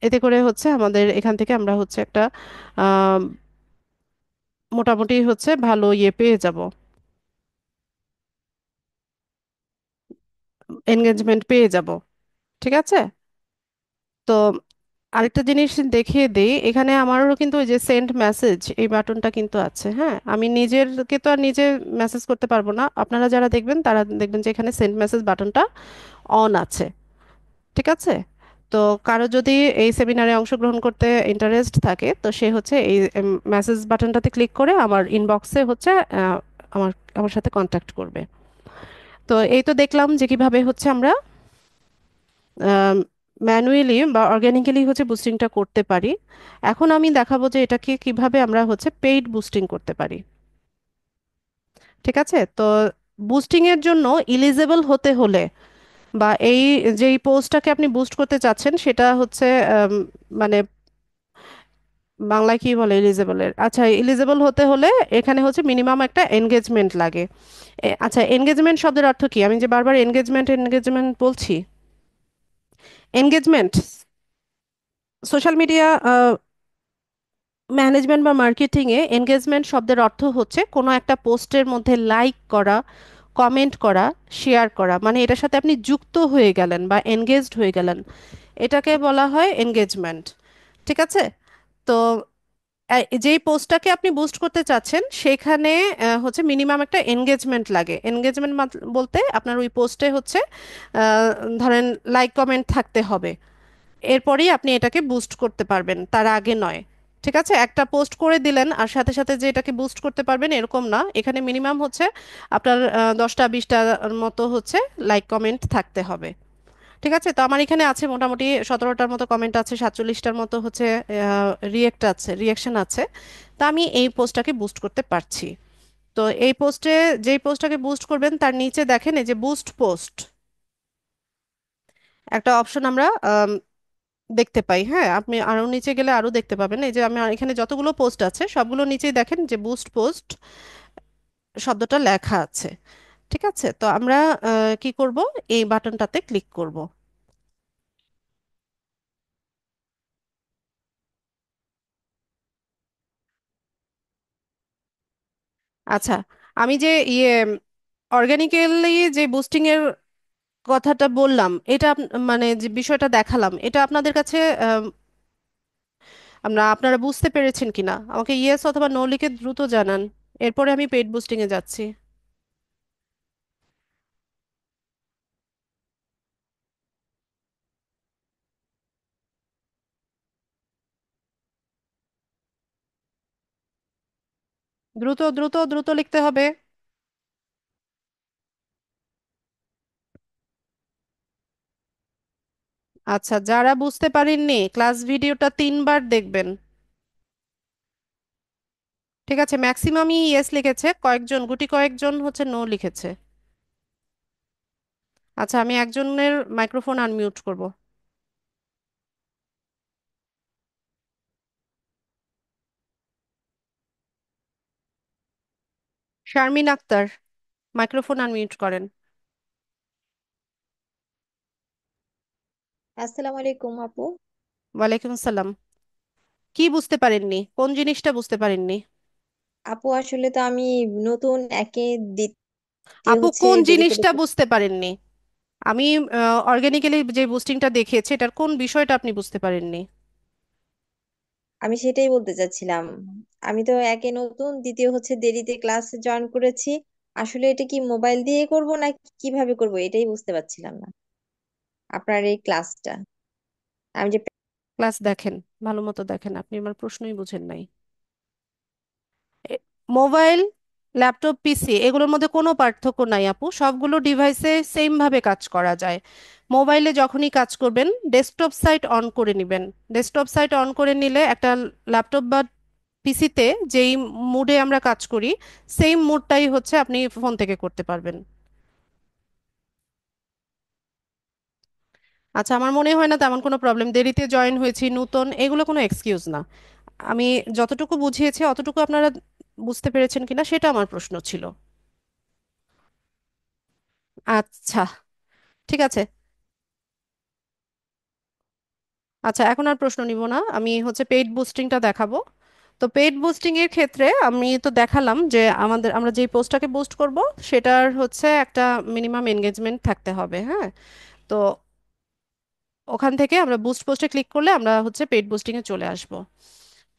এতে করে হচ্ছে আমাদের এখান থেকে আমরা হচ্ছে একটা আহ, মোটামুটি হচ্ছে ভালো ইয়ে পেয়ে যাব, এনগেজমেন্ট পেয়ে যাব। ঠিক আছে, তো আরেকটা জিনিস দেখিয়ে দিই, এখানে আমারও কিন্তু ওই যে সেন্ড মেসেজ এই বাটনটা কিন্তু আছে। হ্যাঁ, আমি নিজেরকে তো আর নিজে মেসেজ করতে পারবো না, আপনারা যারা দেখবেন তারা দেখবেন যে এখানে সেন্ড মেসেজ বাটনটা অন আছে। ঠিক আছে, তো কারো যদি এই সেমিনারে অংশগ্রহণ করতে ইন্টারেস্ট থাকে তো সে হচ্ছে এই মেসেজ বাটনটাতে ক্লিক করে আমার ইনবক্সে হচ্ছে আমার আমার সাথে কন্ট্যাক্ট করবে। তো এই তো দেখলাম যে কিভাবে হচ্ছে আমরা ম্যানুয়ালি বা অর্গানিক্যালি হচ্ছে বুস্টিংটা করতে পারি। এখন আমি দেখাবো যে এটাকে কিভাবে আমরা হচ্ছে পেইড বুস্টিং করতে পারি। ঠিক আছে, তো বুস্টিং এর জন্য ইলিজেবল হতে হলে বা এই যেই পোস্টটাকে আপনি বুস্ট করতে চাচ্ছেন সেটা হচ্ছে মানে বাংলায় কি বলে এলিজেবলের, আচ্ছা এলিজেবল হতে হলে এখানে হচ্ছে মিনিমাম একটা এনগেজমেন্ট লাগে। আচ্ছা, এনগেজমেন্ট শব্দের অর্থ কি? আমি যে বারবার এনগেজমেন্ট এনগেজমেন্ট বলছি, এনগেজমেন্ট সোশ্যাল মিডিয়া ম্যানেজমেন্ট বা মার্কেটিংয়ে এনগেজমেন্ট শব্দের অর্থ হচ্ছে কোনো একটা পোস্টের মধ্যে লাইক করা, কমেন্ট করা, শেয়ার করা, মানে এটার সাথে আপনি যুক্ত হয়ে গেলেন বা এনগেজড হয়ে গেলেন, এটাকে বলা হয় এনগেজমেন্ট। ঠিক আছে, তো যেই পোস্টটাকে আপনি বুস্ট করতে চাচ্ছেন সেখানে হচ্ছে মিনিমাম একটা এনগেজমেন্ট লাগে। এনগেজমেন্ট বলতে আপনার ওই পোস্টে হচ্ছে আহ, ধরেন লাইক কমেন্ট থাকতে হবে, এরপরেই আপনি এটাকে বুস্ট করতে পারবেন, তার আগে নয়। ঠিক আছে, একটা পোস্ট করে দিলেন আর সাথে সাথে যে এটাকে বুস্ট করতে পারবেন এরকম না, এখানে মিনিমাম হচ্ছে আপনার 10টা 20টার মতো হচ্ছে লাইক কমেন্ট থাকতে হবে। ঠিক আছে, তো আমার এখানে আছে মোটামুটি 17টার মতো কমেন্ট আছে, 47টার মতো হচ্ছে রিয়েকশন আছে। তো আমি এই পোস্টটাকে বুস্ট করতে পারছি। তো এই পোস্টে, যেই পোস্টটাকে বুস্ট করবেন তার নিচে দেখেন এই যে বুস্ট পোস্ট একটা অপশন আমরা দেখতে পাই। হ্যাঁ, আপনি আরো নিচে গেলে আরো দেখতে পাবেন, এই যে আমি এখানে যতগুলো পোস্ট আছে সবগুলো নিচেই দেখেন যে বুস্ট পোস্ট শব্দটা লেখা আছে। ঠিক আছে, তো আমরা কি করব, এই বাটনটাতে ক্লিক করব। আচ্ছা, আমি যে অর্গানিক্যালি যে বুস্টিং এর কথাটা বললাম, এটা মানে যে বিষয়টা দেখালাম, এটা আপনাদের কাছে আপনারা বুঝতে পেরেছেন কিনা আমাকে ইয়েস অথবা নো লিখে দ্রুত জানান, এরপরে আমি পেইড বুস্টিং এ যাচ্ছি। দ্রুত দ্রুত দ্রুত লিখতে হবে। আচ্ছা, যারা বুঝতে পারেননি ক্লাস ভিডিওটা 3বার দেখবেন। ঠিক আছে, ম্যাক্সিমামই ইয়েস লিখেছে, কয়েকজন গুটি কয়েকজন হচ্ছে নো লিখেছে। আচ্ছা, আমি একজনের মাইক্রোফোন আনমিউট করব। শারমিন আক্তার, মাইক্রোফোন আনমিউট করেন। আসসালামু আলাইকুম আপু। ওয়ালাইকুম আসসালাম। কি বুঝতে পারেননি, কোন জিনিসটা বুঝতে পারেননি? আপু আসলে তো আমি নতুন একে দ্বিতীয় আপু হচ্ছে কোন দেরিতে জিনিসটা ঢুকে- বুঝতে পারেননি? আমি অর্গানিক্যালি যে বুস্টিংটা দেখিয়েছি এটার কোন বিষয়টা আপনি বুঝতে পারেননি? আমি সেটাই বলতে চাচ্ছিলাম। আমি তো একে নতুন, দ্বিতীয় হচ্ছে দেরিতে ক্লাসে জয়েন করেছি। আসলে এটা কি মোবাইল দিয়ে করব না কিভাবে করব এটাই বুঝতে পারছিলাম না আপনার এই ক্লাসটা। আমি যে ক্লাস দেখেন, ভালো মতো দেখেন, আপনি আমার প্রশ্নই বুঝেন নাই। মোবাইল, ল্যাপটপ, পিসি এগুলোর মধ্যে কোনো পার্থক্য নাই আপু, সবগুলো ডিভাইসে সেম ভাবে কাজ করা যায়। মোবাইলে যখনই কাজ করবেন ডেস্কটপ সাইট অন করে নেবেন। ডেস্কটপ সাইট অন করে নিলে একটা ল্যাপটপ বা পিসিতে যেই মুডে আমরা কাজ করি সেম মুডটাই হচ্ছে আপনি ফোন থেকে করতে পারবেন। আচ্ছা, আমার মনে হয় না তেমন কোনো প্রবলেম, দেরিতে জয়েন হয়েছি, নতুন, এগুলো কোনো এক্সকিউজ না। আমি যতটুকু বুঝিয়েছি অতটুকু আপনারা বুঝতে পেরেছেন কিনা সেটা আমার প্রশ্ন ছিল। আচ্ছা, ঠিক আছে। আচ্ছা, এখন আর প্রশ্ন নিব না, আমি হচ্ছে পেইড বুস্টিংটা দেখাবো। তো পেইড বুস্টিং এর ক্ষেত্রে আমি তো দেখালাম যে আমরা যেই পোস্টটাকে বুস্ট করব সেটার হচ্ছে একটা মিনিমাম এনগেজমেন্ট থাকতে হবে। হ্যাঁ, তো ওখান থেকে আমরা বুস্ট পোস্টে ক্লিক করলে আমরা হচ্ছে পেইড বুস্টিং এ চলে আসব।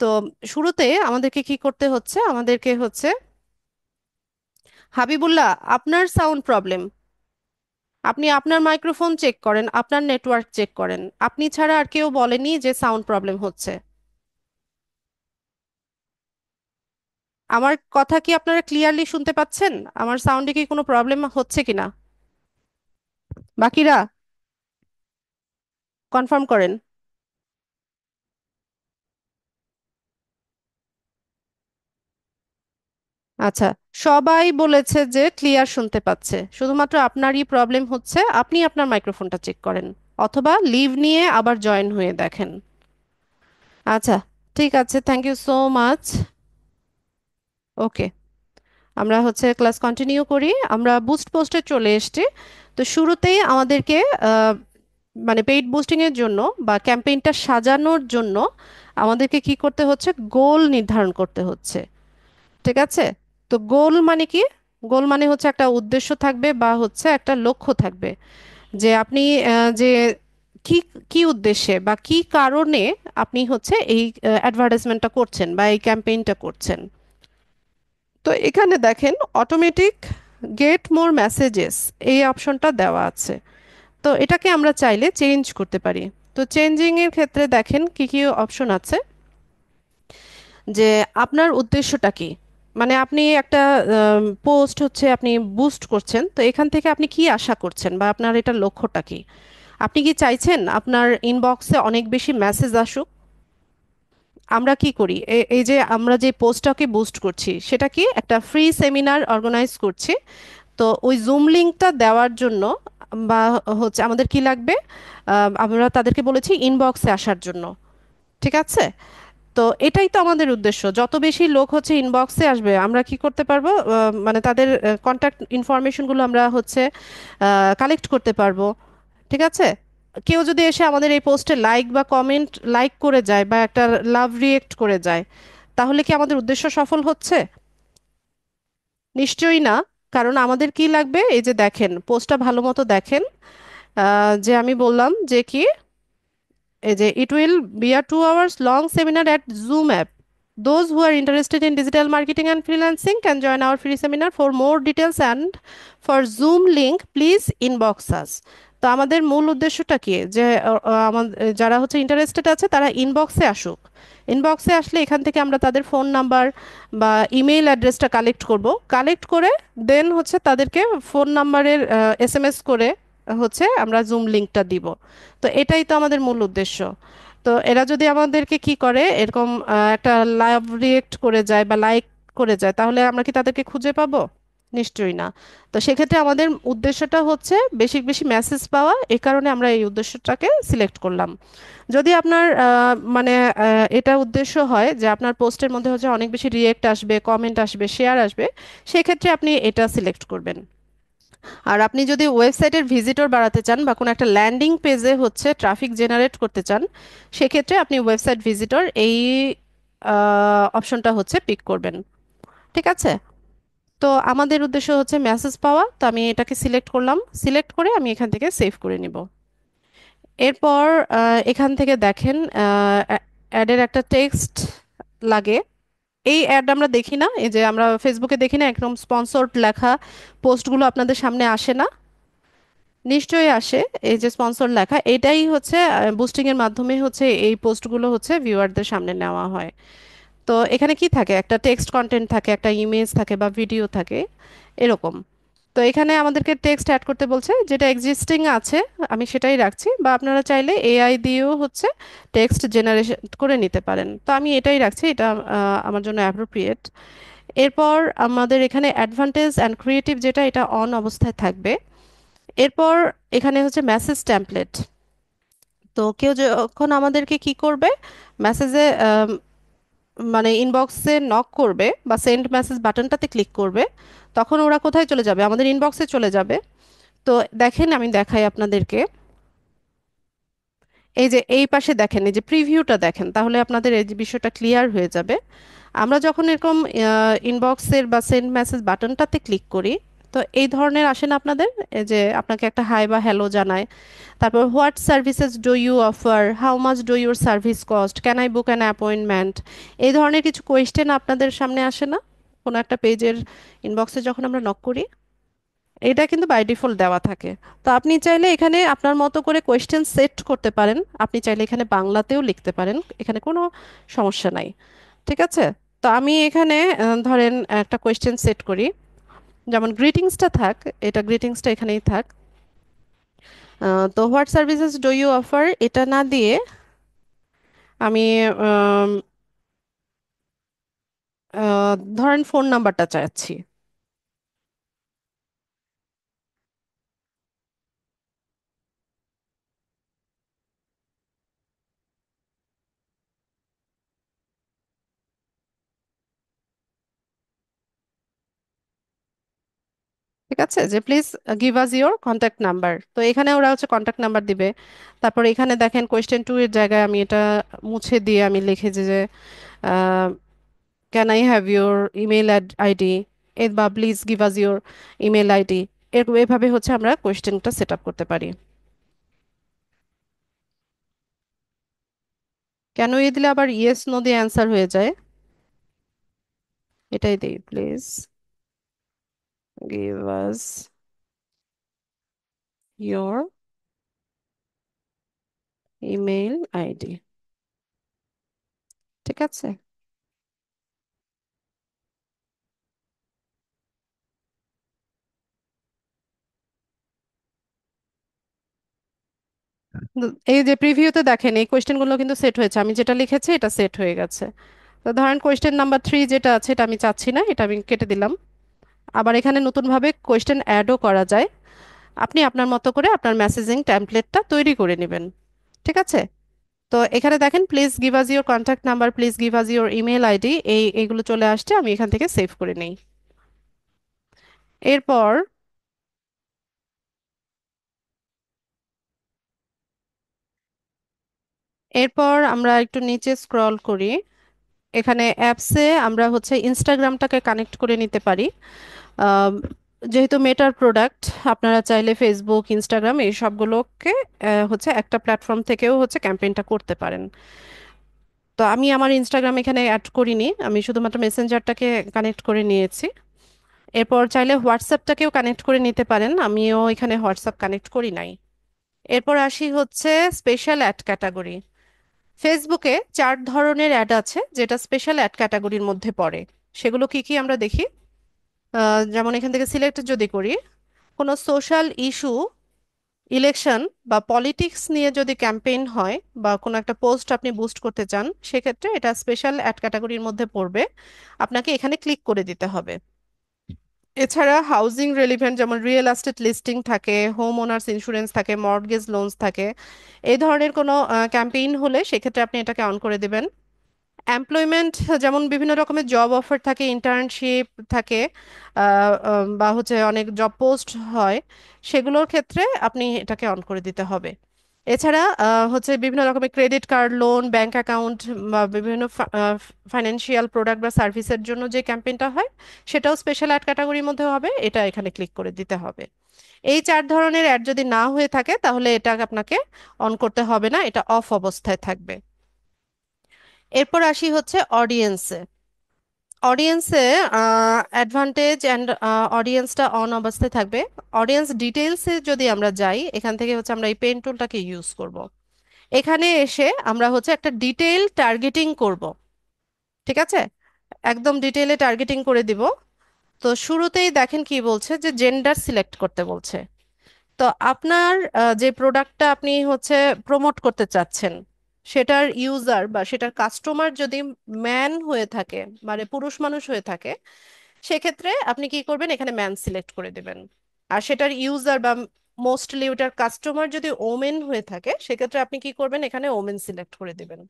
তো শুরুতে আমাদেরকে কি করতে হচ্ছে, আমাদেরকে হচ্ছে হাবিবুল্লাহ, আপনার সাউন্ড প্রবলেম, আপনি আপনার মাইক্রোফোন চেক করেন, আপনার নেটওয়ার্ক চেক করেন, আপনি ছাড়া আর কেউ বলেনি যে সাউন্ড প্রবলেম হচ্ছে। আমার কথা কি আপনারা ক্লিয়ারলি শুনতে পাচ্ছেন? আমার সাউন্ডে কি কোনো প্রবলেম হচ্ছে কিনা? বাকিরা কনফার্ম করেন। আচ্ছা, সবাই বলেছে যে ক্লিয়ার শুনতে পাচ্ছে, শুধুমাত্র আপনারই প্রবলেম হচ্ছে, আপনি আপনার মাইক্রোফোনটা চেক করেন অথবা লিভ নিয়ে আবার জয়েন হয়ে দেখেন। আচ্ছা, ঠিক আছে, থ্যাংক ইউ সো মাচ। ওকে, আমরা হচ্ছে ক্লাস কন্টিনিউ করি। আমরা বুস্ট পোস্টে চলে এসেছি। তো শুরুতেই আমাদেরকে আহ, মানে পেইড বুস্টিং এর জন্য বা ক্যাম্পেইনটা সাজানোর জন্য আমাদেরকে কি করতে হচ্ছে, গোল নির্ধারণ করতে হচ্ছে। ঠিক আছে, তো গোল মানে কি? গোল মানে হচ্ছে একটা উদ্দেশ্য থাকবে বা হচ্ছে একটা লক্ষ্য থাকবে, যে আপনি যে কি কি উদ্দেশ্যে বা কি কারণে আপনি হচ্ছে এই অ্যাডভার্টাইজমেন্টটা করছেন বা এই ক্যাম্পেইনটা করছেন। তো এখানে দেখেন অটোমেটিক গেট মোর মেসেজেস, এই অপশনটা দেওয়া আছে। তো এটাকে আমরা চাইলে চেঞ্জ করতে পারি। তো চেঞ্জিং এর ক্ষেত্রে দেখেন কি কি অপশন আছে, যে আপনার উদ্দেশ্যটা কি, মানে আপনি একটা পোস্ট হচ্ছে আপনি বুস্ট করছেন, তো এখান থেকে আপনি কি আশা করছেন বা আপনার এটার লক্ষ্যটা কি। আপনি কি চাইছেন আপনার ইনবক্সে অনেক বেশি মেসেজ আসুক? আমরা কি করি, এই যে আমরা যে পোস্টটাকে বুস্ট করছি সেটা কি একটা ফ্রি সেমিনার অর্গানাইজ করছি। তো ওই জুম লিঙ্কটা দেওয়ার জন্য বা হচ্ছে আমাদের কি লাগবে, আমরা তাদেরকে বলেছি ইনবক্সে আসার জন্য। ঠিক আছে? তো এটাই তো আমাদের উদ্দেশ্য, যত বেশি লোক হচ্ছে ইনবক্সে আসবে আমরা কি করতে পারবো, মানে তাদের কন্ট্যাক্ট ইনফরমেশনগুলো আমরা হচ্ছে কালেক্ট করতে পারবো। ঠিক আছে? কেউ যদি এসে আমাদের এই পোস্টে লাইক বা কমেন্ট লাইক করে যায় বা একটা লাভ রিয়েক্ট করে যায়, তাহলে কি আমাদের উদ্দেশ্য সফল হচ্ছে? নিশ্চয়ই না। কারণ আমাদের কি লাগবে, এই যে দেখেন পোস্টটা ভালো মতো দেখেন, যে আমি বললাম যে কি, এই যে it will be a 2 hours long seminar at Zoom app. Those who are interested in digital marketing and freelancing can join our free seminar. For more details and for Zoom link, please inbox us. তো আমাদের মূল উদ্দেশ্যটা কি, যে আমাদের যারা হচ্ছে ইন্টারেস্টেড আছে তারা ইনবক্সে আসুক। ইনবক্সে আসলে এখান থেকে আমরা তাদের ফোন নাম্বার বা ইমেইল অ্যাড্রেসটা কালেক্ট করব। কালেক্ট করে দেন হচ্ছে তাদেরকে ফোন নাম্বারের এসএমএস করে হচ্ছে আমরা জুম লিংকটা দিব। তো এটাই তো আমাদের মূল উদ্দেশ্য। তো এরা যদি আমাদেরকে কি করে এরকম একটা লাভ রিয়েক্ট করে যায় বা লাইক করে যায়, তাহলে আমরা কি তাদেরকে খুঁজে পাবো? নিশ্চয়ই না। তো সেক্ষেত্রে আমাদের উদ্দেশ্যটা হচ্ছে বেশি বেশি মেসেজ পাওয়া, এই কারণে আমরা এই উদ্দেশ্যটাকে সিলেক্ট করলাম। যদি আপনার মানে এটা উদ্দেশ্য হয় যে আপনার পোস্টের মধ্যে হচ্ছে অনেক বেশি রিয়েক্ট আসবে, কমেন্ট আসবে, শেয়ার আসবে, সেক্ষেত্রে আপনি এটা সিলেক্ট করবেন। আর আপনি যদি ওয়েবসাইটের ভিজিটর বাড়াতে চান বা কোনো একটা ল্যান্ডিং পেজে হচ্ছে ট্রাফিক জেনারেট করতে চান, সেক্ষেত্রে আপনি ওয়েবসাইট ভিজিটর এই অপশনটা হচ্ছে পিক করবেন। ঠিক আছে? তো আমাদের উদ্দেশ্য হচ্ছে মেসেজ পাওয়া, তো আমি এটাকে সিলেক্ট করলাম, সিলেক্ট করে আমি এখান থেকে সেভ করে নিব। এরপর এখান থেকে দেখেন অ্যাডের একটা টেক্সট লাগে। এই অ্যাড আমরা দেখি না, এই যে আমরা ফেসবুকে দেখি না একদম স্পন্সর্ড লেখা পোস্টগুলো আপনাদের সামনে আসে না? নিশ্চয়ই আসে। এই যে স্পন্সর লেখা, এটাই হচ্ছে বুস্টিং এর মাধ্যমে হচ্ছে এই পোস্টগুলো হচ্ছে ভিউয়ারদের সামনে নেওয়া হয়। তো এখানে কি থাকে, একটা টেক্সট কন্টেন্ট থাকে, একটা ইমেজ থাকে বা ভিডিও থাকে, এরকম। তো এখানে আমাদেরকে টেক্সট অ্যাড করতে বলছে, যেটা এক্সিস্টিং আছে আমি সেটাই রাখছি, বা আপনারা চাইলে এআই দিয়েও হচ্ছে টেক্সট জেনারেশন করে নিতে পারেন। তো আমি এটাই রাখছি, এটা আমার জন্য অ্যাপ্রোপ্রিয়েট। এরপর আমাদের এখানে অ্যাডভান্টেজ অ্যান্ড ক্রিয়েটিভ, যেটা এটা অন অবস্থায় থাকবে। এরপর এখানে হচ্ছে মেসেজ টেমপ্লেট। তো কেউ যখন আমাদেরকে কি করবে, মেসেজে মানে ইনবক্সে নক করবে বা সেন্ড মেসেজ বাটনটাতে ক্লিক করবে, তখন ওরা কোথায় চলে যাবে, আমাদের ইনবক্সে চলে যাবে। তো দেখেন আমি দেখাই আপনাদেরকে, এই যে এই পাশে দেখেন, এই যে প্রিভিউটা দেখেন, তাহলে আপনাদের এই যে বিষয়টা ক্লিয়ার হয়ে যাবে। আমরা যখন এরকম ইনবক্সের বা সেন্ড মেসেজ বাটনটাতে ক্লিক করি, তো এই ধরনের আসে না আপনাদের, এই যে আপনাকে একটা হাই বা হ্যালো জানায়, তারপর what services do you offer, how much do your service cost, can I book an appointment, এই ধরনের কিছু কোয়েশ্চেন আপনাদের সামনে আসে না কোনো একটা পেজের ইনবক্সে যখন আমরা নক করি? এটা কিন্তু বাই ডিফল্ট দেওয়া থাকে। তো আপনি চাইলে এখানে আপনার মতো করে কোয়েশ্চেন সেট করতে পারেন, আপনি চাইলে এখানে বাংলাতেও লিখতে পারেন, এখানে কোনো সমস্যা নাই। ঠিক আছে? তো আমি এখানে ধরেন একটা কোয়েশ্চেন সেট করি, যেমন গ্রিটিংসটা থাক, এটা গ্রিটিংসটা এখানেই থাক। তো what services do you offer এটা না দিয়ে আমি আম, ধরেন ফোন নাম্বারটা চাচ্ছি। ঠিক আছে, যে please give us your contact number, তো এখানে ওরা হচ্ছে কন্ট্যাক্ট নাম্বার দিবে। তারপর এখানে দেখেন কোয়েশ্চেন টু এর জায়গায় আমি এটা মুছে দিয়ে আমি লিখেছি যে can I have your email ID, বা please give us your email ID. এভাবে হচ্ছে আমরা কোয়েশ্চেনটা সেট আপ করতে পারি। কেন এ দিলে আবার ইয়েস নো দিয়ে অ্যান্সার হয়ে যায়? এটাই দেই, please give us your email ID. ঠিক আছে? এই যে প্রিভিউতে দেখেন এই কোয়েশ্চেনগুলো কিন্তু সেট হয়েছে, আমি যেটা লিখেছি এটা সেট হয়ে গেছে। তো ধরেন কোয়েশ্চেন নাম্বার 3 যেটা আছে এটা আমি চাচ্ছি না, এটা আমি কেটে দিলাম। আবার এখানে নতুনভাবে কোয়েশ্চেন অ্যাডও করা যায়। আপনি আপনার মতো করে আপনার মেসেজিং টেমপ্লেটটা তৈরি করে নেবেন। ঠিক আছে? তো এখানে দেখেন please give us your contact number, please give us your email ID, এইগুলো চলে আসছে, আমি এখান থেকে সেভ করে নেই। এরপর এরপর আমরা একটু নিচে স্ক্রল করি। এখানে অ্যাপসে আমরা হচ্ছে ইনস্টাগ্রামটাকে কানেক্ট করে নিতে পারি। আম, যেহেতু মেটার প্রোডাক্ট, আপনারা চাইলে ফেসবুক, ইনস্টাগ্রাম এই সবগুলোকে হচ্ছে একটা প্ল্যাটফর্ম থেকেও হচ্ছে ক্যাম্পেইনটা করতে পারেন। তো আমি আমার ইনস্টাগ্রাম এখানে অ্যাড করিনি, আমি শুধুমাত্র মেসেঞ্জারটাকে কানেক্ট করে নিয়েছি। এরপর চাইলে হোয়াটসঅ্যাপটাকেও কানেক্ট করে নিতে পারেন, আমিও এখানে হোয়াটসঅ্যাপ কানেক্ট করি নাই। এরপর আসি হচ্ছে স্পেশাল অ্যাড ক্যাটাগরি। ফেসবুকে 4 ধরনের অ্যাড আছে যেটা স্পেশাল অ্যাড ক্যাটাগরির মধ্যে পড়ে। সেগুলো কি কি আমরা দেখি। যেমন এখান থেকে সিলেক্ট যদি করি, কোনো সোশ্যাল ইস্যু, ইলেকশন বা পলিটিক্স নিয়ে যদি ক্যাম্পেইন হয় বা কোনো একটা পোস্ট আপনি বুস্ট করতে চান, সেক্ষেত্রে এটা স্পেশাল অ্যাড ক্যাটাগরির মধ্যে পড়বে, আপনাকে এখানে ক্লিক করে দিতে হবে। এছাড়া হাউজিং রেলিভেন্ট, যেমন রিয়েল এস্টেট লিস্টিং থাকে, হোম ওনার্স ইন্স্যুরেন্স থাকে, মর্টগেজ লোনস থাকে, এই ধরনের কোনো ক্যাম্পেইন হলে সেক্ষেত্রে আপনি এটাকে অন করে দেবেন। এমপ্লয়মেন্ট, যেমন বিভিন্ন রকমের জব অফার থাকে, ইন্টার্নশিপ থাকে, বা হচ্ছে অনেক জব পোস্ট হয়, সেগুলোর ক্ষেত্রে আপনি এটাকে অন করে দিতে হবে। এছাড়া হচ্ছে বিভিন্ন রকমের credit card, loan, bank account বা বিভিন্ন ফাইন্যান্সিয়াল প্রোডাক্ট বা সার্ভিসের জন্য যে ক্যাম্পেইনটা হয়, সেটাও স্পেশাল অ্যাড ক্যাটাগরির মধ্যে হবে, এটা এখানে ক্লিক করে দিতে হবে। এই 4 ধরনের অ্যাড যদি না হয়ে থাকে তাহলে এটা আপনাকে অন করতে হবে না, এটা অফ অবস্থায় থাকবে। এরপর আসি হচ্ছে অডিয়েন্সে। অডিয়েন্সে অ্যাডভান্টেজ অ্যান্ড অডিয়েন্সটা অন অবস্থায় থাকবে। অডিয়েন্স ডিটেলসে যদি আমরা যাই, এখান থেকে হচ্ছে আমরা এই পেন টুলটাকে ইউজ করব। এখানে এসে আমরা হচ্ছে একটা ডিটেইল টার্গেটিং করব। ঠিক আছে? একদম ডিটেইলে টার্গেটিং করে দিব। তো শুরুতেই দেখেন কি বলছে, যে জেন্ডার সিলেক্ট করতে বলছে। তো আপনার যে প্রোডাক্টটা আপনি হচ্ছে প্রমোট করতে চাচ্ছেন, সেটার ইউজার বা সেটার কাস্টমার যদি ম্যান হয়ে থাকে, মানে পুরুষ মানুষ হয়ে থাকে, সেক্ষেত্রে আপনি কি করবেন, এখানে ম্যান সিলেক্ট করে দিবেন। আর সেটার ইউজার বা মোস্টলি ওটার কাস্টমার যদি ওমেন হয়ে থাকে, সেক্ষেত্রে আপনি কি করবেন, এখানে ওমেন সিলেক্ট করে দিবেন।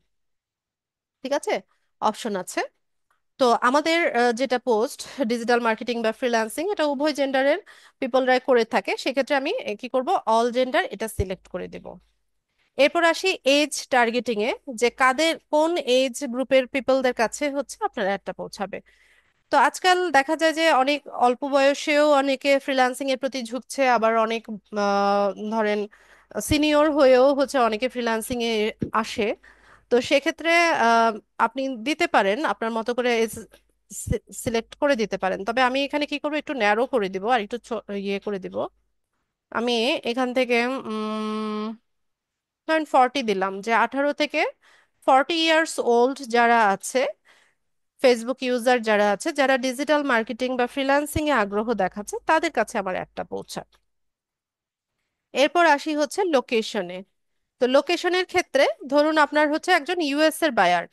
ঠিক আছে? অপশন আছে। তো আমাদের যেটা পোস্ট, ডিজিটাল মার্কেটিং বা ফ্রিল্যান্সিং, এটা উভয় জেন্ডারের পিপলরাই করে থাকে, সেক্ষেত্রে আমি কি করব, অল জেন্ডার এটা সিলেক্ট করে দেব। এরপর আসি এজ টার্গেটিং এ, যে কাদের, কোন এজ গ্রুপের পিপলদের কাছে হচ্ছে আপনার অ্যাডটা পৌঁছাবে। তো আজকাল দেখা যায় যে অনেক অল্প বয়সেও অনেকে ফ্রিল্যান্সিং এর প্রতি ঝুঁকছে, আবার অনেক ধরেন সিনিয়র হয়েও হচ্ছে অনেকে ফ্রিল্যান্সিং এ আসে। তো সেক্ষেত্রে আহ, আপনি দিতে পারেন আপনার মতো করে সিলেক্ট করে দিতে পারেন, তবে আমি এখানে কি করবো, একটু ন্যারো করে দিব আর একটু ইয়ে করে দিব। আমি এখান থেকে ধরেন 40 দিলাম, যে 18 থেকে 40 ইয়ার্স ওল্ড যারা আছে, ফেসবুক ইউজার যারা আছে, যারা ডিজিটাল মার্কেটিং বা ফ্রিল্যান্সিং এ আগ্রহ দেখাচ্ছে, তাদের কাছে আমার একটা পৌঁছাক। এরপর আসি হচ্ছে লোকেশনে। তো লোকেশনের ক্ষেত্রে ধরুন আপনার হচ্ছে একজন ইউএস এর বায়ার।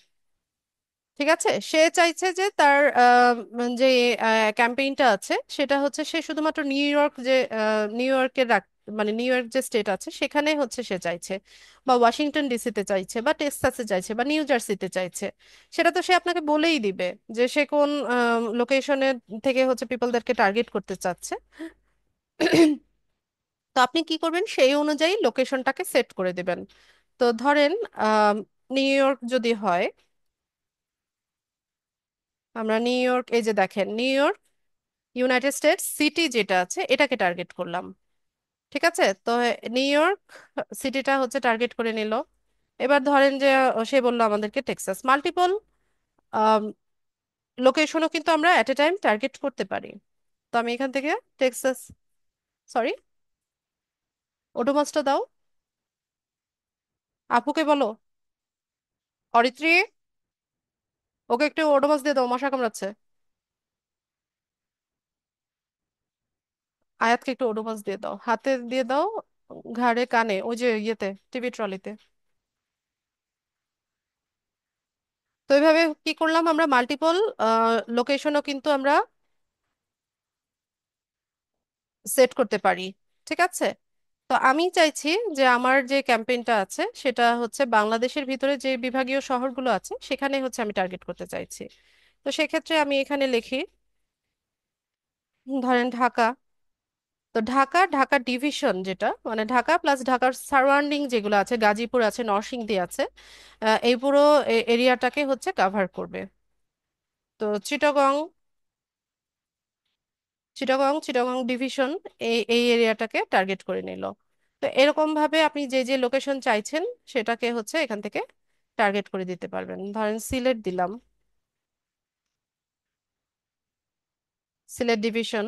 ঠিক আছে? সে চাইছে যে তার যে ক্যাম্পেইনটা আছে সেটা হচ্ছে সে শুধুমাত্র নিউ ইয়র্ক, যে নিউ ইয়র্কের মানে নিউ ইয়র্ক যে স্টেট আছে সেখানে হচ্ছে সে চাইছে, বা ওয়াশিংটন ডিসিতে চাইছে, বা টেক্সাসে চাইছে, বা নিউ জার্সিতে চাইছে। সেটা তো সে আপনাকে বলেই দিবে যে সে কোন লোকেশনের থেকে হচ্ছে পিপলদেরকে টার্গেট করতে চাচ্ছে। তো আপনি কি করবেন, সেই অনুযায়ী লোকেশনটাকে সেট করে দিবেন। তো ধরেন নিউ ইয়র্ক যদি হয়, আমরা নিউ ইয়র্ক, এই যে দেখেন new York, United states city যেটা আছে এটাকে টার্গেট করলাম। ঠিক আছে? তো নিউ ইয়র্ক সিটিটা হচ্ছে টার্গেট করে নিল। এবার ধরেন যে সে বললো আমাদেরকে টেক্সাস, মাল্টিপল লোকেশনও কিন্তু আমরা এট এ টাইম টার্গেট করতে পারি। তো আমি এখান থেকে টেক্সাস, সরি, ওডোমসটা দাও, আপুকে বলো, অরিত্রী, ওকে একটু ওডোমস দিয়ে দাও, মশা কামড়াচ্ছে। আয়াতকে একটু ওডোমস দিয়ে দাও, হাতে দিয়ে দাও। ঘাড়ে কানে, ওই যে ইয়েতে, টিভি ট্রলিতে। তো এইভাবে কি করলাম, আমরা মাল্টিপল লোকেশনও কিন্তু আমরা সেট করতে পারি। ঠিক আছে। তো আমি চাইছি যে আমার যে ক্যাম্পেইনটা আছে সেটা হচ্ছে বাংলাদেশের ভিতরে যে বিভাগীয় শহরগুলো আছে সেখানে হচ্ছে আমি টার্গেট করতে চাইছি। তো সেক্ষেত্রে আমি এখানে লিখি, ধরেন ঢাকা। তো ঢাকা, ঢাকা ডিভিশন যেটা মানে ঢাকা প্লাস ঢাকার সারাউন্ডিং যেগুলো আছে, গাজীপুর আছে, নরসিংদী আছে, এই পুরো এরিয়াটাকে হচ্ছে কাভার করবে। তো চিটাগং, চিটাগং চিটাগং ডিভিশন এই এই এরিয়াটাকে টার্গেট করে নিল। তো এরকম ভাবে আপনি যে যে লোকেশন চাইছেন সেটাকে হচ্ছে এখান থেকে টার্গেট করে দিতে পারবেন। ধরেন সিলেট দিলাম, সিলেট ডিভিশন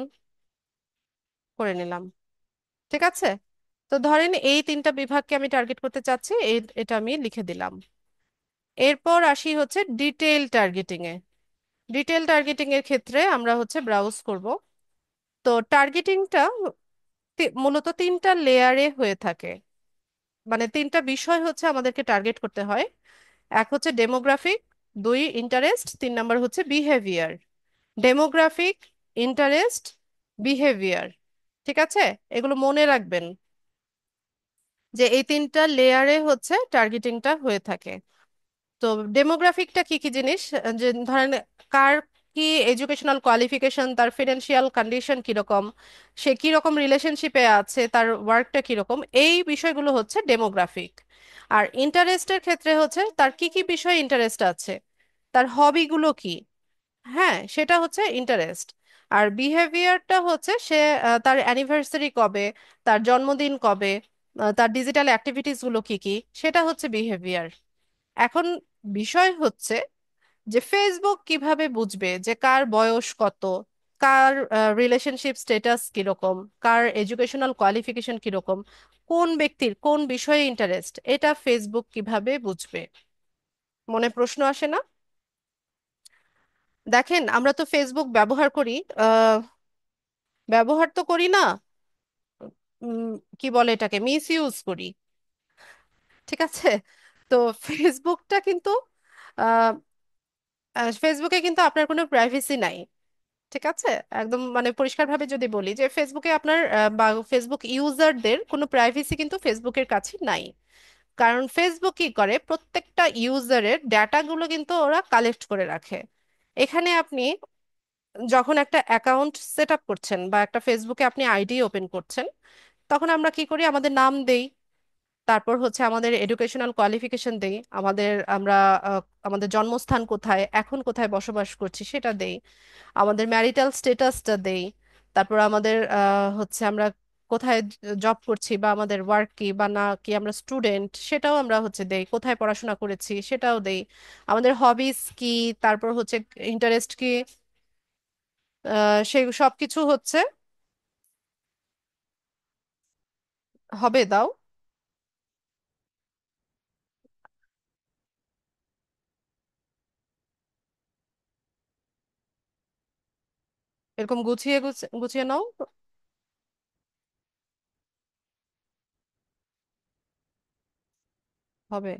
করে নিলাম। ঠিক আছে। তো ধরেন এই তিনটা বিভাগকে আমি টার্গেট করতে চাচ্ছি, এটা আমি লিখে দিলাম। এরপর আসি হচ্ছে detail targeting a. Detail targeting এর ক্ষেত্রে আমরা হচ্ছে ব্রাউজ করব। তো টার্গেটিংটা মূলত তিনটা লেয়ারে হয়ে থাকে, মানে তিনটা বিষয় হচ্ছে আমাদেরকে টার্গেট করতে হয়। এক হচ্ছে ডেমোগ্রাফিক, দুই ইন্টারেস্ট, তিন নাম্বার হচ্ছে বিহেভিয়ার। Demographic, interest, behaviour. ঠিক আছে। এগুলো মনে রাখবেন যে এই তিনটা লেয়ারে হচ্ছে টার্গেটিংটা হয়ে থাকে। তো ডেমোগ্রাফিকটা কি কি জিনিস, যে ধরেন কার কি এডুকেশনাল কোয়ালিফিকেশন, তার ফিনান্সিয়াল কন্ডিশন কিরকম, সে কি রকম রিলেশনশিপে আছে, তার ওয়ার্কটা কিরকম, এই বিষয়গুলো হচ্ছে ডেমোগ্রাফিক। আর ইন্টারেস্টের ক্ষেত্রে হচ্ছে তার কি কি বিষয়ে ইন্টারেস্ট আছে, তার হবিগুলো কি, হ্যাঁ সেটা হচ্ছে ইন্টারেস্ট। আর বিহেভিয়ারটা হচ্ছে সে তার অ্যানিভার্সারি কবে, তার জন্মদিন কবে, তার ডিজিটাল অ্যাক্টিভিটিস গুলো কি কি, সেটা হচ্ছে বিহেভিয়ার। এখন বিষয় হচ্ছে যে ফেসবুক কিভাবে বুঝবে যে কার বয়স কত, কার রিলেশনশিপ স্ট্যাটাস কিরকম, কার এডুকেশনাল কোয়ালিফিকেশন কিরকম, কোন ব্যক্তির কোন বিষয়ে ইন্টারেস্ট, এটা ফেসবুক কিভাবে বুঝবে? মনে প্রশ্ন আসে না? দেখেন আমরা তো ফেসবুক ব্যবহার করি, আহ ব্যবহার তো করি না, উম, কি বলে এটাকে, মিস ইউজ করি। ঠিক আছে। তো ফেসবুকটা কিন্তু আহ ফেসবুকে কিন্তু আপনার কোনো প্রাইভেসি নাই। ঠিক আছে। একদম মানে পরিষ্কারভাবে যদি বলি যে ফেসবুকে আপনার বা ফেসবুক ইউজারদের কোনো প্রাইভেসি কিন্তু ফেসবুকের কাছে নাই। কারণ ফেসবুক কি করে, প্রত্যেকটা ইউজারের ডাটাগুলো কিন্তু ওরা কালেক্ট করে রাখে। এখানে আপনি যখন একটা অ্যাকাউন্ট সেট আপ করছেন বা একটা ফেসবুকে আপনি আইডি ওপেন করছেন, তখন আমরা কি করি, আমাদের নাম দেই, তারপর হচ্ছে আমাদের এডুকেশনাল কোয়ালিফিকেশন দেই, আমরা আমাদের জন্মস্থান কোথায়, এখন কোথায় বসবাস করছি সেটা দেই, আমাদের ম্যারিটাল স্টেটাসটা দেই, তারপর আমাদের হচ্ছে আমরা কোথায় জব করছি বা আমাদের ওয়ার্ক কি বা না কি, আমরা স্টুডেন্ট সেটাও আমরা হচ্ছে দেই, কোথায় পড়াশোনা করেছি সেটাও দেই, আমাদের হবিস কি, তারপর হচ্ছে ইন্টারেস্ট কি, সেই সব কিছু হচ্ছে হবে দাও। এরকম গুছিয়ে গুছিয়ে গুছিয়ে নাও। হবে,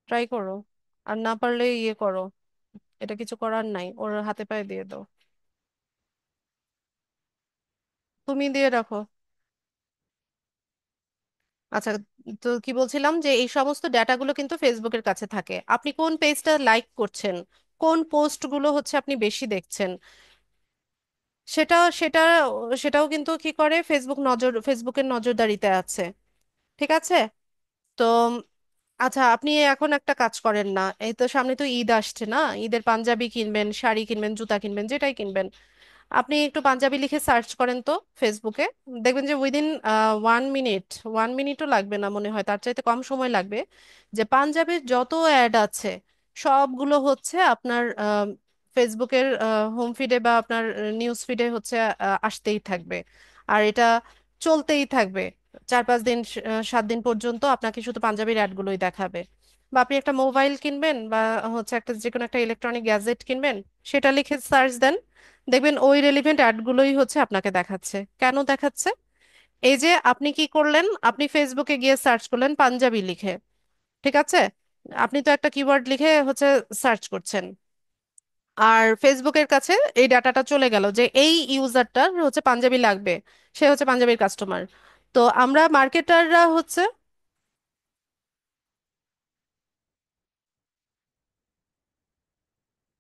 ট্রাই করো। আর না পারলে ইয়ে করো, এটা কিছু করার নাই, ওর হাতে পায়ে দিয়ে দাও। তুমি দিয়ে রাখো। আচ্ছা। তো কি বলছিলাম, যে এই সমস্ত ডেটাগুলো কিন্তু ফেসবুকের কাছে থাকে, আপনি কোন পেজটা লাইক করছেন, কোন পোস্টগুলো হচ্ছে আপনি বেশি দেখছেন, সেটা সেটা সেটাও কিন্তু কি করে, ফেসবুকের নজরদারিতে আছে। ঠিক আছে। তো আচ্ছা, আপনি এখন একটা কাজ করেন না, এই তো সামনে তো ঈদ আসছে না, ঈদের পাঞ্জাবি কিনবেন, শাড়ি কিনবেন, জুতা কিনবেন, যেটাই কিনবেন, আপনি একটু পাঞ্জাবি লিখে সার্চ করেন তো ফেসবুকে। দেখবেন যে উইদিন 1 মিনিট, 1 মিনিটও লাগবে না মনে হয়, তার চাইতে কম সময় লাগবে, যে পাঞ্জাবির যত অ্যাড আছে সবগুলো হচ্ছে আপনার ফেসবুকের হোম ফিডে বা আপনার নিউজ ফিডে হচ্ছে আসতেই থাকবে। আর এটা চলতেই থাকবে 4-5 দিন, 7 দিন পর্যন্ত আপনাকে শুধু পাঞ্জাবির অ্যাডগুলোই দেখাবে। বা আপনি একটা মোবাইল কিনবেন বা হচ্ছে একটা যে কোনো একটা ইলেকট্রনিক গ্যাজেট কিনবেন, সেটা লিখে সার্চ দেন, দেখবেন ওই রেলিভেন্ট অ্যাডগুলোই হচ্ছে আপনাকে দেখাচ্ছে। কেন দেখাচ্ছে? এই যে আপনি কি করলেন, আপনি ফেসবুকে গিয়ে সার্চ করলেন পাঞ্জাবি লিখে, ঠিক আছে? আপনি তো একটা কিওয়ার্ড লিখে হচ্ছে সার্চ করছেন, আর ফেসবুকের কাছে এই ডাটাটা চলে গেল যে এই ইউজারটার হচ্ছে পাঞ্জাবি লাগবে, সে হচ্ছে পাঞ্জাবির কাস্টমার। তো আমরা মার্কেটাররা হচ্ছে,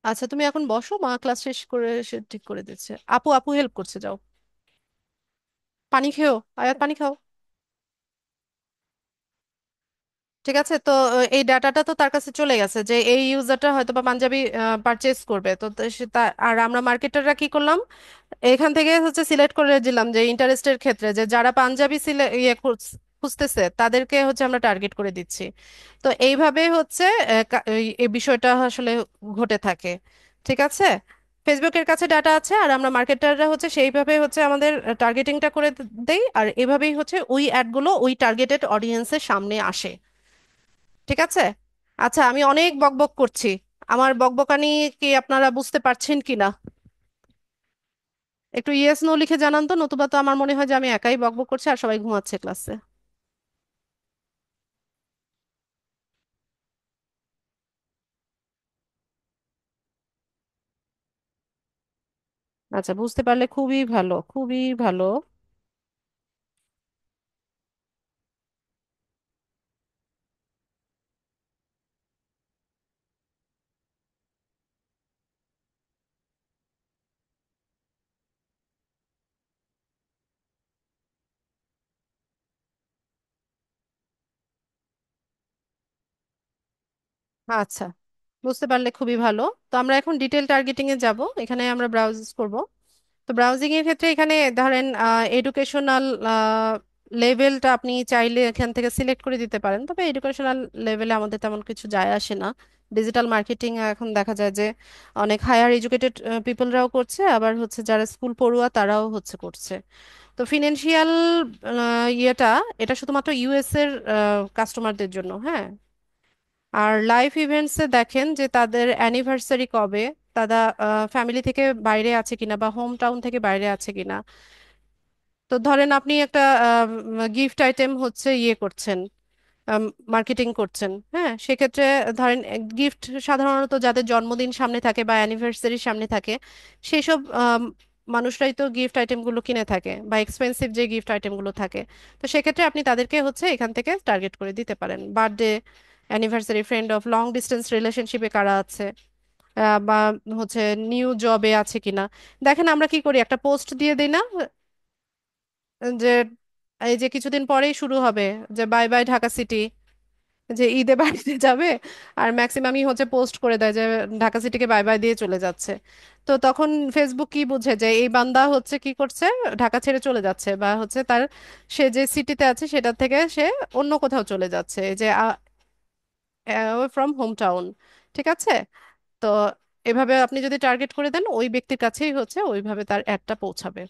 আচ্ছা তুমি এখন বসো, মা ক্লাস শেষ করে সে ঠিক করে দিচ্ছে। আপু আপু হেল্প করছে, যাও পানি খেও, আয়াত পানি খাও। ঠিক আছে, তো এই ডাটাটা তো তার কাছে চলে গেছে যে এই ইউজারটা হয়তো বা পাঞ্জাবি পারচেজ করবে, তো আর আমরা মার্কেটাররা কি করলাম, এখান থেকে হচ্ছে সিলেক্ট করে দিলাম যে ইন্টারেস্টের ক্ষেত্রে যে যারা পাঞ্জাবি খুঁজতেছে তাদেরকে হচ্ছে আমরা টার্গেট করে দিচ্ছি। তো এইভাবে হচ্ছে এই বিষয়টা আসলে ঘটে থাকে। ঠিক আছে, ফেসবুকের কাছে ডাটা আছে আর আমরা মার্কেটাররা হচ্ছে সেইভাবে হচ্ছে আমাদের টার্গেটিংটা করে দেই, আর এভাবেই হচ্ছে ওই অ্যাডগুলো ওই টার্গেটেড অডিয়েন্সের সামনে আসে। ঠিক আছে। আচ্ছা আমি অনেক বকবক করছি, আমার বকবকানি কি আপনারা বুঝতে পারছেন কিনা? একটু ইয়েস নো লিখে জানান তো, নতুবা তো আমার মনে হয় যে আমি একাই বকবক করছি আর সবাই ঘুমাচ্ছে ক্লাসে। আচ্ছা বুঝতে পারলে খুবই ভালো, খুবই ভালো। আচ্ছা বুঝতে পারলে খুবই ভালো। তো আমরা এখন ডিটেল টার্গেটিং এ যাব, এখানে আমরা ব্রাউজ করব। তো ব্রাউজিং এর ক্ষেত্রে এখানে ধরেন এডুকেশনাল লেভেলটা আপনি চাইলে এখান থেকে সিলেক্ট করে দিতে পারেন, তবে এডুকেশনাল লেভেলে আমাদের তেমন কিছু যায় আসে না। ডিজিটাল মার্কেটিং এখন দেখা যায় যে অনেক হায়ার এডুকেটেড পিপলরাও করছে, আবার হচ্ছে যারা স্কুল পড়ুয়া তারাও হচ্ছে করছে। তো ফিনান্সিয়াল ইয়েটা, এটা শুধুমাত্র ইউএস এর কাস্টমারদের জন্য, হ্যাঁ। আর লাইফ ইভেন্টসে দেখেন যে তাদের অ্যানিভার্সারি কবে, তারা ফ্যামিলি থেকে বাইরে আছে কিনা বা হোম টাউন থেকে বাইরে আছে কিনা। তো ধরেন আপনি একটা গিফট আইটেম হচ্ছে ইয়ে করছেন, মার্কেটিং করছেন, হ্যাঁ, সেক্ষেত্রে ধরেন গিফট সাধারণত যাদের জন্মদিন সামনে থাকে বা অ্যানিভার্সারি সামনে থাকে সেই সব মানুষরাই তো গিফট আইটেমগুলো কিনে থাকে বা এক্সপেন্সিভ যে গিফট আইটেমগুলো থাকে। তো সেক্ষেত্রে আপনি তাদেরকে হচ্ছে এখান থেকে টার্গেট করে দিতে পারেন, birthday, anniversary, friend of long distance রিলেশনশিপে কারা আছে, বা হচ্ছে নিউ জবে আছে কিনা। দেখেন আমরা কি করি, একটা পোস্ট দিয়ে দিই না যে এই যে কিছুদিন পরেই শুরু হবে যে বাই বাই ঢাকা সিটি, যে ঈদে বাড়িতে যাবে, আর ম্যাক্সিমামই হচ্ছে পোস্ট করে দেয় যে ঢাকা সিটিকে বাই বাই দিয়ে চলে যাচ্ছে। তো তখন ফেসবুক কি বুঝে যে এই বান্দা হচ্ছে কি করছে, ঢাকা ছেড়ে চলে যাচ্ছে, বা হচ্ছে তার সে যে সিটিতে আছে সেটা থেকে সে অন্য কোথাও চলে যাচ্ছে, এই যে ফ্রম হোম টাউন। ঠিক আছে, তো এভাবে আপনি যদি টার্গেট করে দেন ওই ব্যক্তির কাছেই হচ্ছে ওইভাবে তার অ্যাডটা পৌঁছাবে।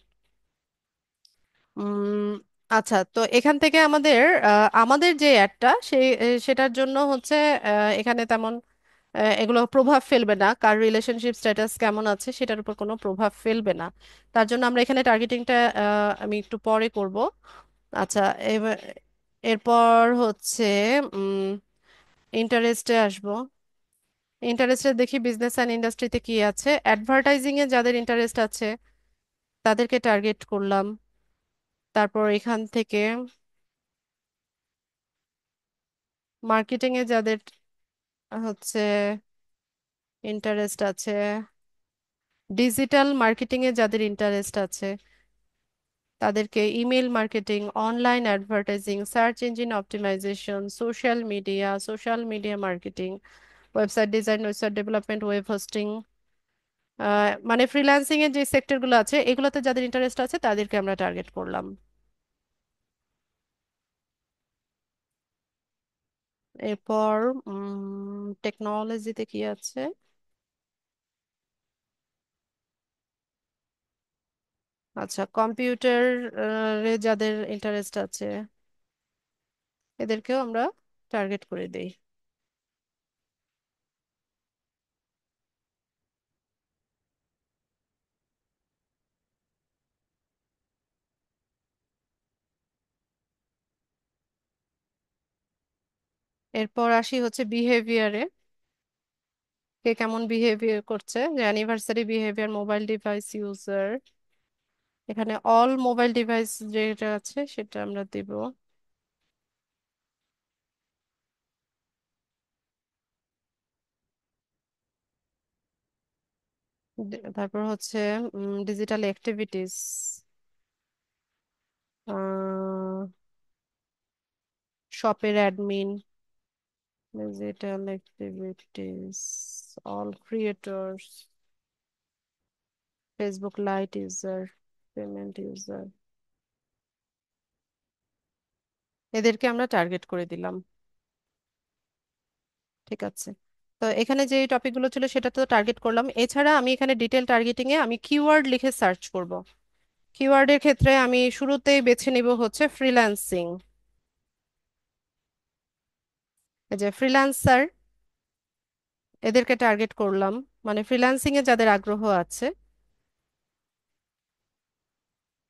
উম, আচ্ছা, তো এখান থেকে আমাদের যে অ্যাডটা সেই সেটার জন্য হচ্ছে এখানে তেমন এগুলো প্রভাব ফেলবে না, কার রিলেশনশিপ স্ট্যাটাস কেমন আছে সেটার উপর কোনো প্রভাব ফেলবে না। তার জন্য আমরা এখানে টার্গেটিংটা আমি একটু পরে করব। আচ্ছা, এবার এরপর হচ্ছে ইন্টারেস্টে আসবো। ইন্টারেস্টে দেখি বিজনেস অ্যান্ড ইন্ডাস্ট্রিতে কি আছে, অ্যাডভার্টাইজিং এ যাদের ইন্টারেস্ট আছে তাদেরকে টার্গেট করলাম। তারপর এখান থেকে মার্কেটিং এ যাদের হচ্ছে ইন্টারেস্ট আছে, ডিজিটাল মার্কেটিং এ যাদের ইন্টারেস্ট আছে তাদেরকে email marketing, online advertising, search engine optimization, social media marketing, website design, website development, web hosting, মানে ফ্রিল্যান্সিং এর যে সেক্টরগুলো আছে এগুলোতে যাদের ইন্টারেস্ট আছে তাদেরকে আমরা টার্গেট করলাম। এরপর টেকনোলজিতে কি আছে, আচ্ছা কম্পিউটার যাদের ইন্টারেস্ট আছে এদেরকেও আমরা টার্গেট করে দেই। এরপর আসি হচ্ছে বিহেভিয়ারে, কে কেমন বিহেভিয়ার করছে, যে anniversary behaviour, mobile device user, এখানে অল মোবাইল ডিভাইস যেটা আছে সেটা আমরা দিব। তারপর হচ্ছে ডিজিটাল অ্যাক্টিভিটিস, শপের admin, digital activities, all creators, Facebook light user, payment user, এদেরকে আমরা টার্গেট করে দিলাম। ঠিক আছে, তো এখানে যে টপিকগুলো ছিল সেটা তো টার্গেট করলাম। এছাড়া আমি এখানে ডিটেল টার্গেটিং এ আমি কিওয়ার্ড লিখে সার্চ করব। কিওয়ার্ডের ক্ষেত্রে আমি শুরুতেই বেছে নিব হচ্ছে ফ্রিল্যান্সিং। এই যে ফ্রিল্যান্সার, এদেরকে টার্গেট করলাম, মানে ফ্রিল্যান্সিং এ যাদের আগ্রহ আছে,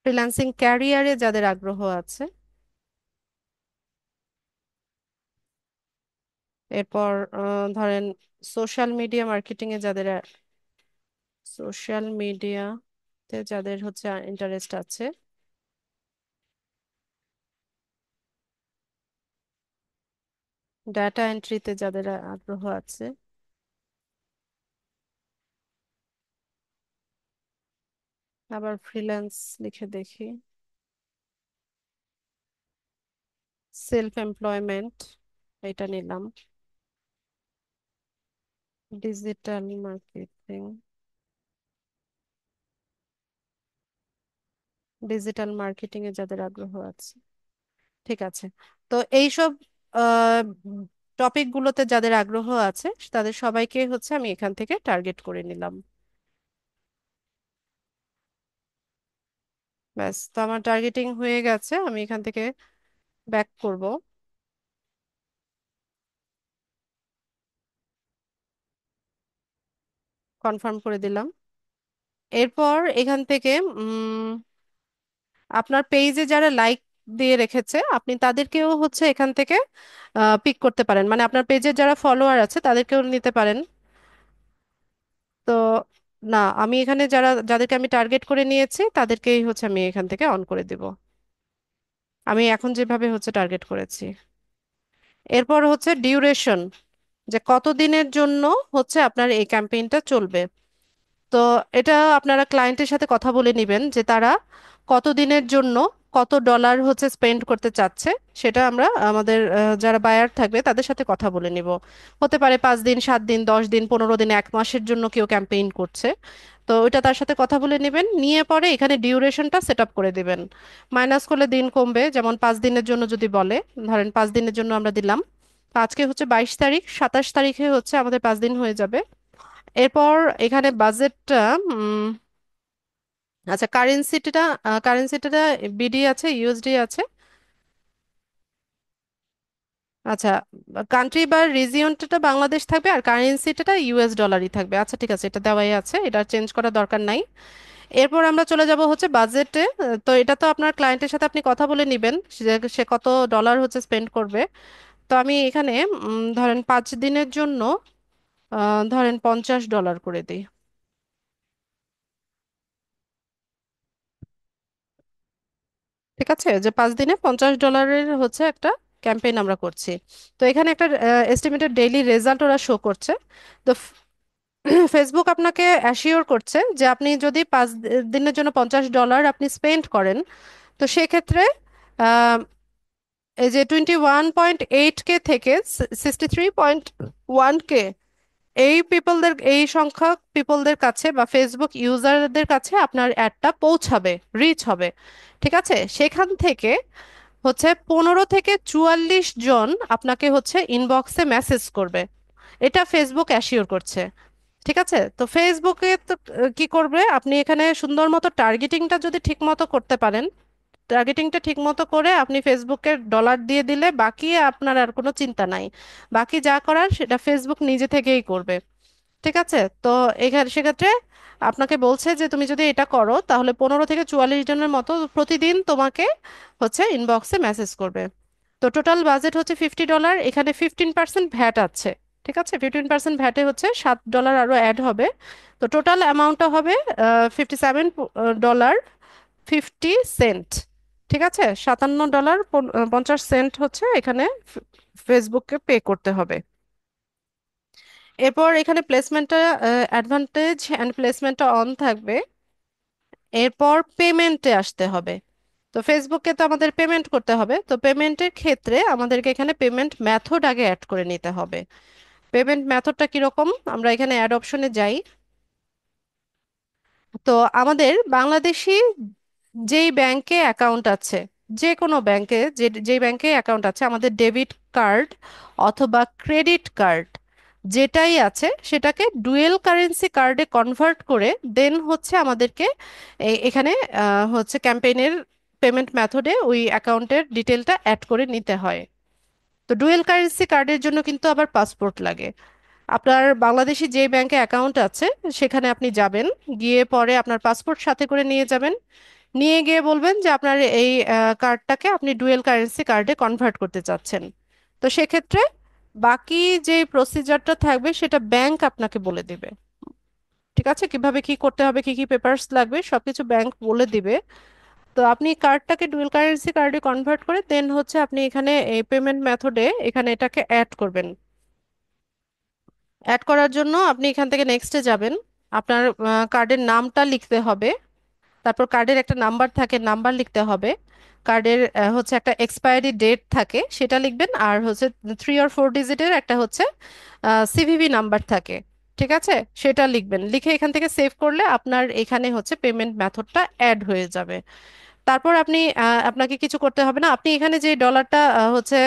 ফ্রিল্যান্সিং ক্যারিয়ারে যাদের আগ্রহ আছে। এরপর ধরেন সোশ্যাল মিডিয়া মার্কেটিং এ যাদের, সোশ্যাল মিডিয়াতে যাদের হচ্ছে ইন্টারেস্ট আছে, ডাটা এন্ট্রিতে যাদের আগ্রহ আছে, আবার ফ্রিল্যান্স লিখে দেখি, সেলফ এমপ্লয়মেন্ট, এটা নিলাম, ডিজিটাল মার্কেটিং, ডিজিটাল মার্কেটিং এ যাদের আগ্রহ আছে। ঠিক আছে, তো এইসব টপিক গুলোতে যাদের আগ্রহ আছে তাদের সবাইকে হচ্ছে আমি এখান থেকে টার্গেট করে নিলাম। ব্যাস, তো আমার টার্গেটিং হয়ে গেছে, আমি এখান থেকে ব্যাক করব, কনফার্ম করে দিলাম। এরপর এখান থেকে আপনার পেজে যারা লাইক দিয়ে রেখেছে আপনি তাদেরকেও হচ্ছে এখান থেকে পিক করতে পারেন, মানে আপনার পেজের যারা ফলোয়ার আছে তাদেরকেও নিতে পারেন। তো না, আমি এখানে যাদেরকে আমি টার্গেট করে নিয়েছি তাদেরকেই হচ্ছে আমি এখান থেকে অন করে দিব, আমি এখন যেভাবে হচ্ছে টার্গেট করেছি। এরপর হচ্ছে ডিউরেশন, যে কতদিনের জন্য হচ্ছে আপনার এই ক্যাম্পেইনটা চলবে। তো এটা আপনারা ক্লায়েন্টের সাথে কথা বলে নেবেন যে তারা কতদিনের জন্য কত ডলার হচ্ছে স্পেন্ড করতে চাচ্ছে, সেটা আমরা আমাদের যারা বায়ার থাকবে তাদের সাথে কথা বলে নিব। হতে পারে 5 দিন, 7 দিন, 10 দিন, 15 দিন, 1 মাসের জন্য কেউ ক্যাম্পেইন করছে। তো ওইটা তার সাথে কথা বলে নেবেন, নিয়ে পরে এখানে ডিউরেশনটা সেট আপ করে দিবেন। মাইনাস করলে দিন কমবে, যেমন 5 দিনের জন্য যদি বলে, ধরেন 5 দিনের জন্য আমরা দিলাম, তো আজকে হচ্ছে 22 তারিখ, 27 তারিখে হচ্ছে আমাদের 5 দিন হয়ে যাবে। এরপর এখানে বাজেটটা, আচ্ছা কারেন্সিটা বিডি আছে, ইউএসডি আছে। আচ্ছা, কান্ট্রি বা রিজিয়নটা বাংলাদেশ থাকবে আর কারেন্সিটা ইউএস ডলারই থাকবে। আচ্ছা ঠিক আছে, এটা দেওয়াই আছে, এটা চেঞ্জ করার দরকার নাই। এরপর আমরা চলে যাব হচ্ছে বাজেটে। তো এটা তো আপনার ক্লায়েন্টের সাথে আপনি কথা বলে নেবেন যে সে কত ডলার হচ্ছে স্পেন্ড করবে। তো আমি এখানে ধরেন 5 দিনের জন্য ধরেন $50 করে দিই। ঠিক আছে, যে 5 দিনে $50 হচ্ছে একটা ক্যাম্পেইন আমরা করছি। তো এখানে একটা এস্টিমেটেড ডেইলি রেজাল্ট ওরা শো করছে। তো ফেসবুক আপনাকে অ্যাসিওর করছে যে আপনি যদি 5 দিনের জন্য $50 আপনি স্পেন্ড করেন, তো সেক্ষেত্রে আহ, এই যে 21.8K থেকে 63.1K, এই সংখ্যক পিপলদের কাছে বা ফেসবুক ইউজারদের কাছে আপনার অ্যাডটা পৌঁছাবে, রিচ হবে। ঠিক আছে, সেখান থেকে হচ্ছে 15 থেকে 44 জন আপনাকে হচ্ছে ইনবক্সে মেসেজ করবে, এটা ফেসবুক অ্যাসিওর করছে। ঠিক আছে, তো ফেসবুকে তো কি করবে, আপনি এখানে সুন্দর মতো টার্গেটিংটা যদি ঠিক মতো করতে পারেন, টার্গেটিংটা ঠিক মতো করে আপনি ফেসবুকে ডলার দিয়ে দিলে বাকি আপনার আর কোনো চিন্তা নাই, বাকি যা করার সেটা ফেসবুক নিজে থেকেই করবে। ঠিক আছে, তো এখানে সেক্ষেত্রে আপনাকে বলছে যে তুমি যদি এটা করো তাহলে 15 থেকে 44 জনের মতো প্রতিদিন তোমাকে হচ্ছে ইনবক্সে মেসেজ করবে। তো টোটাল বাজেট হচ্ছে $50, এখানে 15% ভ্যাট আছে। ঠিক আছে, 15% ভ্যাটে হচ্ছে $7 আরও অ্যাড হবে। তো টোটাল অ্যামাউন্টটা হবে $57.50। ঠিক আছে, $57.50 হচ্ছে এখানে ফেসবুককে পে করতে হবে। এরপর এখানে প্লেসমেন্টটা, অ্যাডভান্টেজ অ্যান্ড প্লেসমেন্টটা অন থাকবে। এরপর পেমেন্টে আসতে হবে। তো ফেসবুককে তো আমাদের পেমেন্ট করতে হবে, তো পেমেন্টের ক্ষেত্রে আমাদেরকে এখানে পেমেন্ট মেথড আগে অ্যাড করে নিতে হবে। পেমেন্ট মেথডটা কিরকম, আমরা এখানে অ্যাড অপশনে যাই। তো আমাদের বাংলাদেশি যেই ব্যাংকে অ্যাকাউন্ট আছে, যে কোনো ব্যাংকে, যেই ব্যাংকে অ্যাকাউন্ট আছে, আমাদের ডেবিট কার্ড অথবা ক্রেডিট কার্ড যেটাই আছে সেটাকে ডুয়েল কারেন্সি কার্ডে কনভার্ট করে দেন হচ্ছে আমাদেরকে এখানে হচ্ছে ক্যাম্পেইনের পেমেন্ট মেথডে ওই অ্যাকাউন্টের ডিটেলটা অ্যাড করে নিতে হয়। তো ডুয়েল কারেন্সি কার্ডের জন্য কিন্তু আবার পাসপোর্ট লাগে। আপনার বাংলাদেশি যে ব্যাংকে অ্যাকাউন্ট আছে সেখানে আপনি যাবেন, গিয়ে পরে আপনার পাসপোর্ট সাথে করে নিয়ে যাবেন, নিয়ে গিয়ে বলবেন যে আপনার এই কার্ডটাকে আপনি ডুয়েল কারেন্সি কার্ডে কনভার্ট করতে চাচ্ছেন। তো সেক্ষেত্রে বাকি যে প্রসিজারটা থাকবে সেটা ব্যাংক আপনাকে বলে দিবে। ঠিক আছে, কিভাবে কি করতে হবে, কি কি পেপারস লাগবে সবকিছু ব্যাংক বলে দিবে। তো আপনি কার্ডটাকে ডুয়েল কারেন্সি কার্ডে কনভার্ট করে দেন হচ্ছে আপনি এখানে এই পেমেন্ট মেথডে এখানে এটাকে অ্যাড করবেন। অ্যাড করার জন্য আপনি এখান থেকে নেক্সটে যাবেন। আপনার কার্ডের নামটা লিখতে হবে, তারপর কার্ডের একটা নাম্বার থাকে, নাম্বার লিখতে হবে। কার্ডের হচ্ছে একটা এক্সপায়ারি ডেট থাকে, সেটা লিখবেন। আর হচ্ছে 3 or 4 ডিজিটের একটা হচ্ছে সিভিভি নাম্বার থাকে। ঠিক আছে, সেটা লিখবেন, লিখে এখান থেকে সেভ করলে আপনার এখানে হচ্ছে পেমেন্ট মেথডটা অ্যাড হয়ে যাবে। তারপর আপনি আপনাকে কিছু করতে হবে না, আপনি এখানে যে ডলারটা হচ্ছে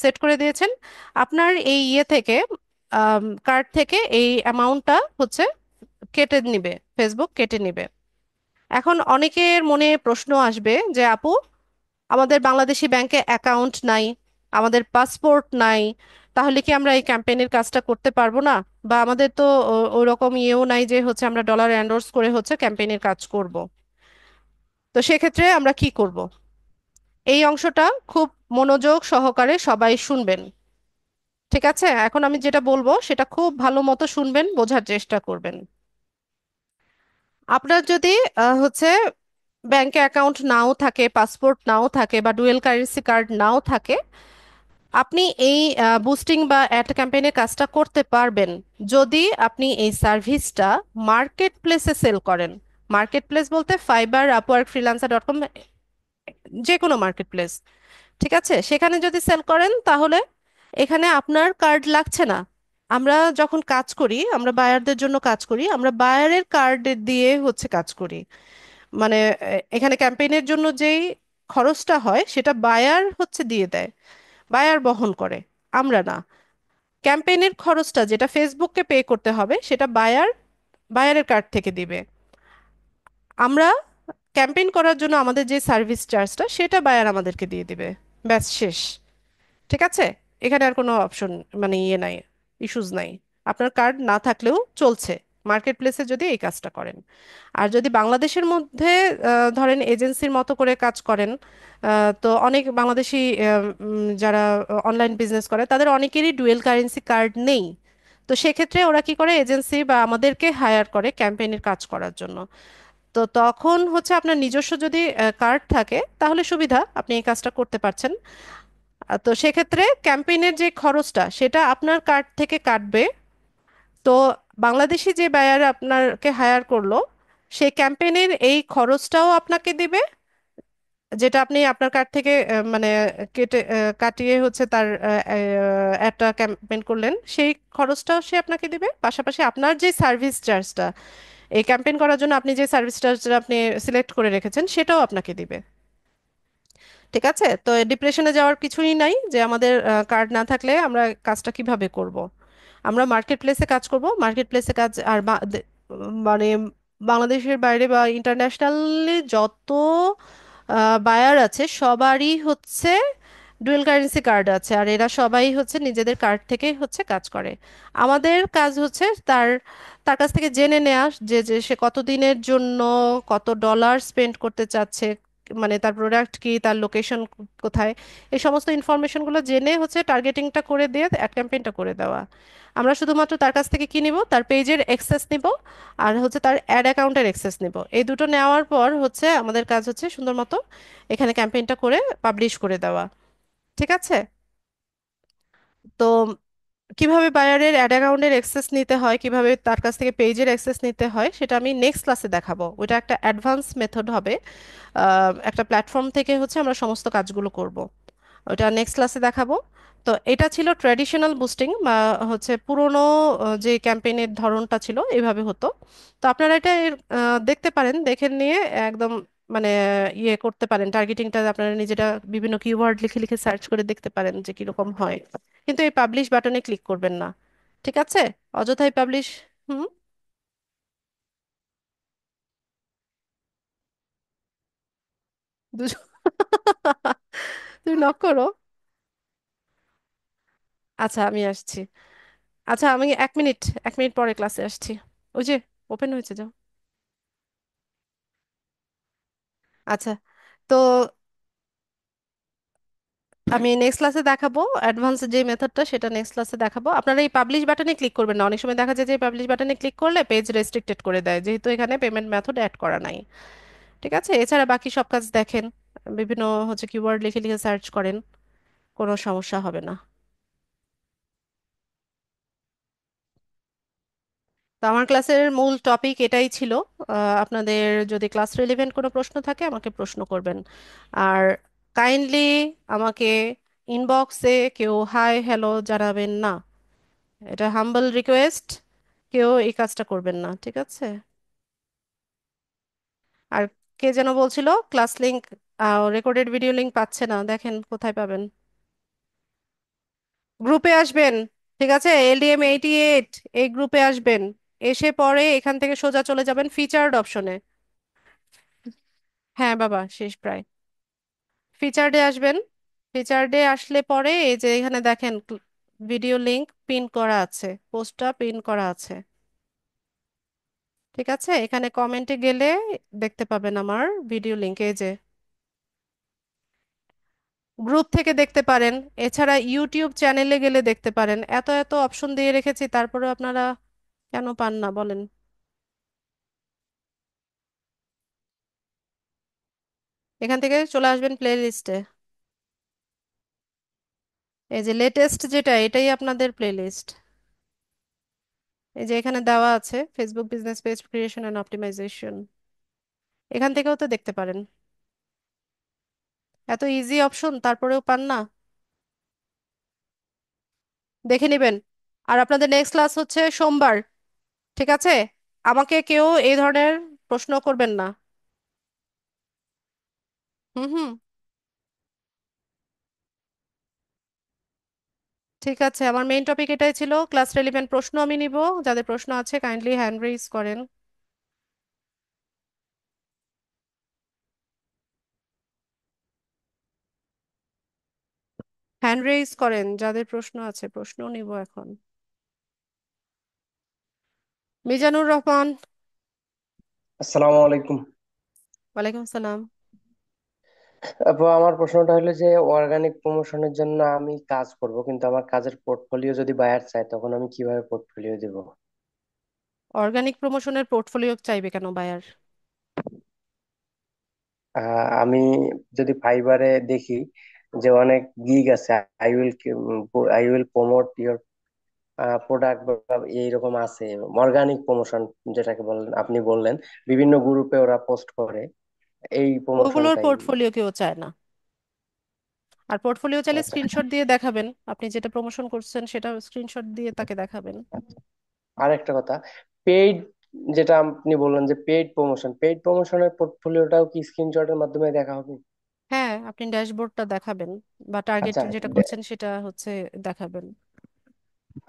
সেট করে দিয়েছেন, আপনার এই ইয়ে থেকে, কার্ড থেকে এই অ্যামাউন্টটা হচ্ছে কেটে নিবে, ফেসবুক কেটে নিবে। এখন অনেকের মনে প্রশ্ন আসবে যে আপু, আমাদের বাংলাদেশি ব্যাংকে অ্যাকাউন্ট নাই, আমাদের পাসপোর্ট নাই, তাহলে কি আমরা এই ক্যাম্পেইনের কাজটা করতে পারবো না? বা আমাদের তো ওরকম ইয়েও নাই যে হচ্ছে আমরা ডলার এন্ডোর্স করে হচ্ছে ক্যাম্পেইনের কাজ করব। তো সেক্ষেত্রে আমরা কি করব? এই অংশটা খুব মনোযোগ সহকারে সবাই শুনবেন। ঠিক আছে, এখন আমি যেটা বলবো সেটা খুব ভালো মতো শুনবেন, বোঝার চেষ্টা করবেন। আপনার যদি হচ্ছে ব্যাংকে অ্যাকাউন্ট নাও থাকে, পাসপোর্ট নাও থাকে, বা ডুয়েল কারেন্সি কার্ড নাও থাকে, আপনি এই বুস্টিং বা অ্যাড ক্যাম্পেইনের কাজটা করতে পারবেন যদি আপনি এই সার্ভিসটা মার্কেট প্লেসে সেল করেন। মার্কেট প্লেস বলতে ফাইবার, আপওয়ার্ক, ফ্রিল্যান্সার.com, যে কোনো মার্কেট প্লেস। ঠিক আছে, সেখানে যদি সেল করেন তাহলে এখানে আপনার কার্ড লাগছে না। আমরা যখন কাজ করি, আমরা বায়ারদের জন্য কাজ করি, আমরা বায়ারের কার্ড দিয়ে হচ্ছে কাজ করি। মানে এখানে ক্যাম্পেইনের জন্য যেই খরচটা হয় সেটা বায়ার হচ্ছে দিয়ে দেয়, বায়ার বহন করে, আমরা না। ক্যাম্পেইনের খরচটা যেটা ফেসবুককে পে করতে হবে সেটা বায়ার বায়ারের কার্ড থেকে দিবে। আমরা ক্যাম্পেইন করার জন্য আমাদের যে সার্ভিস চার্জটা সেটা বায়ার আমাদেরকে দিয়ে দিবে, ব্যাস শেষ। ঠিক আছে, এখানে আর কোনো অপশন মানে ইয়ে নাই, ইস্যুজ নাই। আপনার কার্ড না থাকলেও চলছে মার্কেট প্লেসে যদি এই কাজটা করেন। আর যদি বাংলাদেশের মধ্যে ধরেন এজেন্সির মতো করে কাজ করেন, তো অনেক বাংলাদেশি যারা অনলাইন বিজনেস করে তাদের অনেকেরই ডুয়েল কারেন্সি কার্ড নেই। তো সেক্ষেত্রে ওরা কি করে, এজেন্সি বা আমাদেরকে হায়ার করে ক্যাম্পেইনের কাজ করার জন্য। তো তখন হচ্ছে আপনার নিজস্ব যদি কার্ড থাকে তাহলে সুবিধা, আপনি এই কাজটা করতে পারছেন। তো সেক্ষেত্রে ক্যাম্পেইনের যে খরচটা সেটা আপনার কার্ড থেকে কাটবে। তো বাংলাদেশি যে বায়ার আপনাকে হায়ার করলো, সেই ক্যাম্পেইনের এই খরচটাও আপনাকে দিবে, যেটা আপনি আপনার কার্ড থেকে মানে কেটে কাটিয়ে হচ্ছে তার একটা ক্যাম্পেইন করলেন, সেই খরচটাও সে আপনাকে দিবে। পাশাপাশি আপনার যে সার্ভিস চার্জটা, এই ক্যাম্পেইন করার জন্য আপনি যে সার্ভিস চার্জটা আপনি সিলেক্ট করে রেখেছেন সেটাও আপনাকে দিবে। ঠিক আছে, তো ডিপ্রেশনে যাওয়ার কিছুই নাই যে আমাদের কার্ড না থাকলে আমরা কাজটা কিভাবে করব। আমরা মার্কেট প্লেসে কাজ করব, মার্কেট প্লেসে কাজ। আর মানে বাংলাদেশের বাইরে বা ইন্টারন্যাশনালি যত বায়ার আছে সবারই হচ্ছে ডুয়েল কারেন্সি কার্ড আছে, আর এরা সবাই হচ্ছে নিজেদের কার্ড থেকে হচ্ছে কাজ করে। আমাদের কাজ হচ্ছে তার তার কাছ থেকে জেনে নেওয়া যে যে সে কত দিনের জন্য কত ডলার স্পেন্ড করতে চাচ্ছে, মানে তার প্রোডাক্ট কি, তার লোকেশন কোথায়, এই সমস্ত ইনফরমেশনগুলো জেনে হচ্ছে টার্গেটিংটা করে দিয়ে অ্যাড ক্যাম্পেইনটা করে দেওয়া। আমরা শুধুমাত্র তার কাছ থেকে কি নিব, তার পেজের অ্যাক্সেস নিব, আর হচ্ছে তার অ্যাড অ্যাকাউন্টের অ্যাক্সেস নিব। এই দুটো নেওয়ার পর হচ্ছে আমাদের কাজ হচ্ছে সুন্দর মতো এখানে ক্যাম্পেইনটা করে পাবলিশ করে দেওয়া। ঠিক আছে? তো কিভাবে বায়ারের অ্যাড অ্যাকাউন্টের অ্যাক্সেস নিতে হয়, কিভাবে তার কাছ থেকে পেজের অ্যাক্সেস নিতে হয়, সেটা আমি নেক্সট ক্লাসে দেখাবো। ওইটা একটা অ্যাডভান্স মেথড হবে। একটা প্ল্যাটফর্ম থেকে হচ্ছে আমরা সমস্ত কাজগুলো করব, ওটা নেক্সট ক্লাসে দেখাবো। তো এটা ছিল ট্র্যাডিশনাল বুস্টিং বা হচ্ছে পুরনো যে ক্যাম্পেইনের ধরনটা ছিল এইভাবে হতো। তো আপনারা এটা দেখতে পারেন, দেখে নিয়ে একদম মানে ইয়ে করতে পারেন, টার্গেটিংটা আপনারা নিজেরা বিভিন্ন কিওয়ার্ড লিখে লিখে সার্চ করে দেখতে পারেন যে কিরকম হয়। কিন্তু এই পাবলিশ বাটনে ক্লিক করবেন না, ঠিক আছে? অযথাই পাবলিশ। হুম। দুজন তুমি নক করো। আচ্ছা আমি আসছি। আচ্ছা আমি 1 মিনিট, 1 মিনিট পরে ক্লাসে আসছি। ওই যে ওপেন হয়েছে, যাও। আচ্ছা, তো আমি নেক্সট ক্লাসে দেখাবো অ্যাডভান্স যে মেথডটা, সেটা নেক্সট ক্লাসে দেখাবো। আপনারা এই পাবলিশ বাটনে ক্লিক করবেন না, অনেক সময় দেখা যায় যে পাবলিশ বাটনে ক্লিক করলে পেজ রেস্ট্রিক্টেড করে দেয়, যেহেতু এখানে পেমেন্ট মেথড অ্যাড করা নাই। ঠিক আছে? এছাড়া বাকি সব কাজ দেখেন, বিভিন্ন হচ্ছে কিওয়ার্ড লিখে লিখে সার্চ করেন, কোনো সমস্যা হবে না। তো আমার ক্লাসের মূল টপিক এটাই ছিল। আপনাদের যদি ক্লাস রিলেভেন্ট কোনো প্রশ্ন থাকে আমাকে প্রশ্ন করবেন। আর কাইন্ডলি আমাকে ইনবক্সে কেউ হাই হ্যালো জানাবেন না, এটা হাম্বল রিকোয়েস্ট। কেউ এই কাজটা করবেন না, ঠিক আছে? আর কে যেন বলছিল class link, recorded video link পাচ্ছে না, দেখেন কোথায় পাবেন। গ্রুপে আসবেন, ঠিক আছে? LDM88 এই গ্রুপে আসবেন, এসে পরে এখান থেকে সোজা চলে যাবেন ফিচার্ড অপশনে। হ্যাঁ বাবা, শেষ প্রায়। ফিচার্ডে আসবেন, ফিচার্ডে আসলে পরে এই যে এখানে দেখেন ভিডিও লিংক পিন করা আছে, পোস্টটা পিন করা আছে। ঠিক আছে? এখানে কমেন্টে গেলে দেখতে পাবেন আমার ভিডিও লিংক, এই যে গ্রুপ থেকে দেখতে পারেন, এছাড়া ইউটিউব চ্যানেলে গেলে দেখতে পারেন। এত এত অপশন দিয়ে রেখেছি, তারপরে আপনারা কেন পান না বলেন? এখান থেকে চলে আসবেন প্লে লিস্টে, এই যে লেটেস্ট যেটা, এটাই আপনাদের প্লে লিস্ট। এই যে এখানে দেওয়া আছে Facebook business page creation and optimization, এখান থেকেও তো দেখতে পারেন। এত ইজি অপশন তারপরেও পান না, দেখে নেবেন। আর আপনাদের নেক্সট ক্লাস হচ্ছে সোমবার, ঠিক আছে? আমাকে কেউ এই ধরনের প্রশ্ন করবেন না। হুম হুম। ঠিক আছে, আমার মেইন টপিক এটাই ছিল, ক্লাস রেলিভেন্ট প্রশ্ন আমি নিব। যাদের প্রশ্ন আছে কাইন্ডলি হ্যান্ড রেইজ করেন। হ্যান্ড রেইজ করেন যাদের প্রশ্ন আছে, প্রশ্ন নিব এখন। মিজানুর রহমান। আসসালামু আলাইকুম। ওয়ালাইকুম সালাম। আপু, আমার প্রশ্নটা হলো যে অর্গানিক প্রমোশনের জন্য আমি কাজ করব, কিন্তু আমার কাজের পোর্টফোলিও যদি বায়ার চায় তখন আমি কিভাবে পোর্টফোলিও দেব? অর্গানিক প্রমোশনের পোর্টফোলিও চাইবে কেন বায়ার? আমি যদি ফাইবারে দেখি যে অনেক গিগ আছে, I will I will promote your product বা এইরকম আছে। অর্গানিক প্রমোশন যেটাকে বলেন, আপনি বললেন বিভিন্ন গ্রুপে ওরা পোস্ট করে, এই ওগুলোর প্রমোশনটাই। পোর্টফোলিও কেউ চায় না। আর পোর্টফোলিও চাইলে আচ্ছা, স্ক্রিনশট দিয়ে দেখাবেন, আপনি যেটা প্রমোশন করছেন সেটা স্ক্রিনশট দিয়ে তাকে দেখাবেন। আর একটা কথা, পেইড, যেটা আপনি বললেন যে পেইড প্রমোশনের পোর্টফোলিওটাও কি স্ক্রিনশটের মাধ্যমে দেখা হবে? হ্যাঁ, আপনি ড্যাশবোর্ডটা দেখাবেন বা টার্গেট আচ্ছা, যেটা করছেন সেটা হচ্ছে দেখাবেন।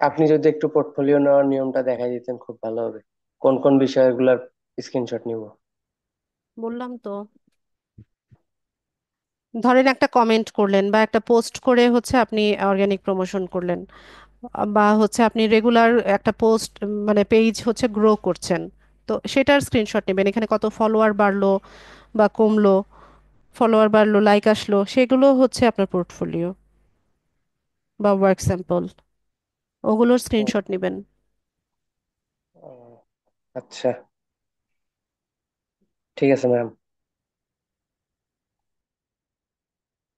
আপনি যদি একটু পোর্টফোলিও নেওয়ার নিয়মটা দেখাই দিতেন খুব ভালো হবে। কোন কোন বিষয়গুলোর স্ক্রিনশট নিব? বললাম তো, ধরেন একটা কমেন্ট করলেন বা একটা পোস্ট করে হচ্ছে আপনি অর্গানিক প্রমোশন করলেন, বা হচ্ছে আপনি রেগুলার একটা পোস্ট মানে পেজ হচ্ছে গ্রো করছেন, তো সেটার স্ক্রিনশট নেবেন, এখানে কত ফলোয়ার বাড়লো বা কমলো, ফলোয়ার বাড়লো, লাইক আসলো, সেগুলো হচ্ছে আপনার পোর্টফোলিও বা ওয়ার্ক স্যাম্পল। ওগুলোর হুম, স্ক্রিনশট নেবেন। হুম, আচ্ছা, ঠিক আছে ম্যাম।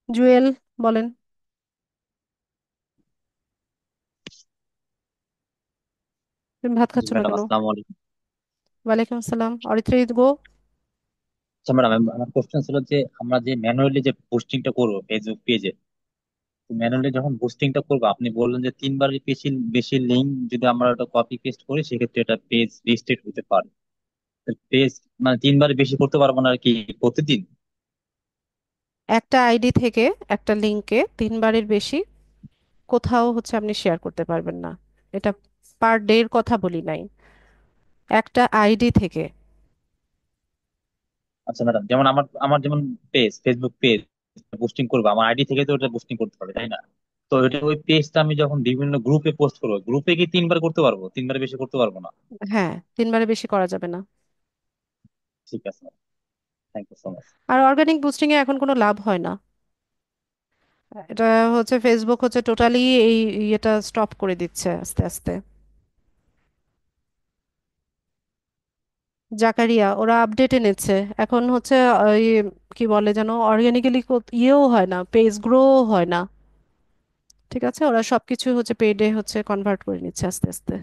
জুয়েল, বলেন। তুমি ভাত জি খাচ্ছ না ম্যাডাম, কেন? আসসালামু আলাইকুম। ওয়ালাইকুম আসসালাম। অরিত্রি, গো। আচ্ছা ম্যাডাম, আমার কোশ্চেন ছিল যে আমরা যে ম্যানুয়ালি যে পোস্টিংটা করবো ফেসবুক পেজে, ম্যানুয়ালি যখন পোস্টিংটা করবো আপনি বললেন যে তিনবার বেশি বেশি লিঙ্ক যদি আমরা ওটা কপি পেস্ট করি সেক্ষেত্রে এটা পেজ রিস্ট্রিক্ট হতে পারে। পেজ মানে তিনবার বেশি করতে পারবো না আর কি প্রতিদিন? একটা আইডি থেকে একটা লিঙ্কে তিনবারের বেশি কোথাও হচ্ছে আপনি শেয়ার করতে পারবেন না। এটা পার ডে এর কথা বলি নাই, একটা আইডি থেকে। আচ্ছা ম্যাডাম, যেমন আমার আমার যেমন পেজ, ফেসবুক পেজ পোস্টিং করবো, আমার আইডি থেকে তো ওটা পোস্টিং করতে হবে তাই না? তো এটা ওই পেজটা আমি যখন বিভিন্ন গ্রুপে পোস্ট করবো, গ্রুপে কি তিনবার করতে পারবো? তিনবার বেশি করতে পারবো না? হ্যাঁ, তিনবারের বেশি করা যাবে না। ঠিক আছে, থ্যাংক ইউ সো মাচ। আর অর্গানিক বুস্টিং এ এখন কোনো লাভ হয় না। এটা হচ্ছে ফেসবুক হচ্ছে টোটালি এই ইয়েটা স্টপ করে দিচ্ছে আস্তে আস্তে। জাকারিয়া ওরা আপডেট এনেছে এখন হচ্ছে ওই কি বলে যেন, অর্গানিক্যালি ইয়েও হয় না, পেজ গ্রো হয় না। ঠিক আছে, ওরা সবকিছু হচ্ছে পেডে হচ্ছে কনভার্ট করে নিচ্ছে আস্তে আস্তে।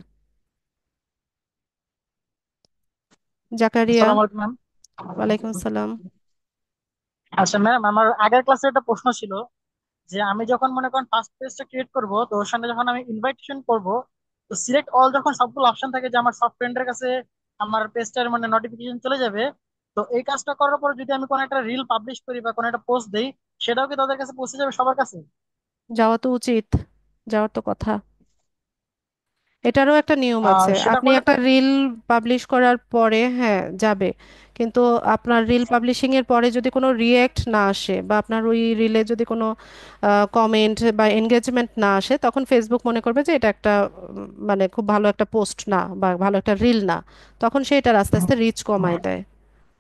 জাকারিয়া। আসসালামু আলাইকুম ম্যাম। ওয়ালাইকুম সালাম। আচ্ছা ম্যাম, আমার আগের ক্লাসে একটা প্রশ্ন ছিল যে আমি যখন মনে করেন ফার্স্ট পেজটা ক্রিয়েট করব, তো ওর সামনে যখন আমি ইনভাইটেশন করব, তো সিলেক্ট অল যখন সবগুলো অপশন থাকে যে আমার সব ফ্রেন্ডের কাছে আমার পেজটার মানে নোটিফিকেশন চলে যাবে, তো এই কাজটা করার পর যদি আমি কোনো একটা রিল পাবলিশ করি বা কোনো একটা পোস্ট দেই, সেটাও কি তাদের কাছে পৌঁছে যাবে সবার কাছে? যাওয়া তো উচিত, যাওয়ার তো কথা। এটারও একটা নিয়ম আছে, সেটা আপনি করলে একটা রিল পাবলিশ করার পরে হ্যাঁ যাবে, কিন্তু আপনার রিল পাবলিশিং এর পরে যদি কোনো রিয়েক্ট না আসে বা আপনার ওই রিলে যদি কোনো কমেন্ট বা এনগেজমেন্ট না আসে, তখন ফেসবুক মনে করবে যে এটা একটা মানে খুব ভালো একটা পোস্ট না বা ভালো একটা রিল না। তখন সে এটা আস্তে আস্তে রিচ কমায় দেয়,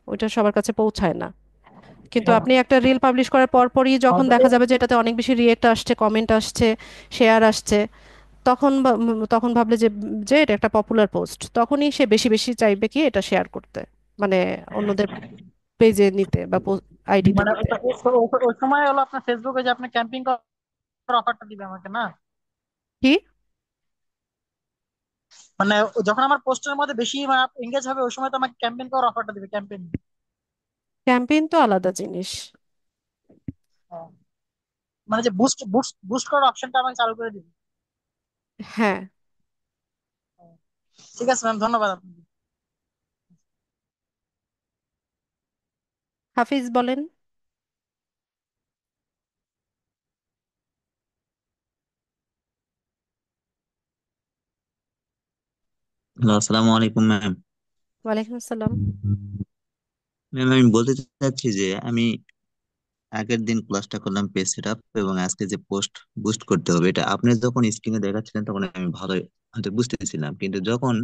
ওইটা সবার কাছে পৌঁছায় না। কিন্তু আপনি একটা রিল পাবলিশ করার পরই যখন দেখা যাবে যে এটাতে অনেক বেশি রিয়েক্ট আসছে, কমেন্ট আসছে, শেয়ার আসছে, তখন তখন ভাবলে যে যে এটা একটা পপুলার পোস্ট, তখনই সে বেশি বেশি চাইবে কি এটা শেয়ার করতে, মানে অন্যদের পেজে নিতে বা আইডিতে মানে নিতে। ওই সময় হলো আপনার ফেসবুকে যে আপনি ক্যাম্পিং করার অফারটা দিবে আমাকে না? কি? মানে যখন আমার পোস্টের মধ্যে বেশি মানে এঙ্গেজ হবে, ওই সময় তো আমাকে ক্যাম্পেইন করার অফারটা দিবে, ক্যাম্পেইন। ক্যাম্পেইন তো আলাদা জিনিস। মানে যে বুস্ট বুস্ট বুস্ট করার অপশনটা আমাকে চালু করে দিবে। হ্যাঁ। ঠিক আছে ম্যাম, ধন্যবাদ আপনাকে। হাফিজ, বলেন। হ্যালো, আসসালামু আলাইকুম ম্যাম। ওয়ালাইকুম আসসালাম। ম্যাম, আমি বলতে চাচ্ছি যে আমি আগের দিন ক্লাসটা করলাম পেজ সেট আপ, এবং আজকে যে পোস্ট বুস্ট করতে হবে এটা আপনি যখন স্ক্রিনে দেখাচ্ছিলেন তখন আমি ভালোই হয়তো বুঝতেছিলাম, কিন্তু যখন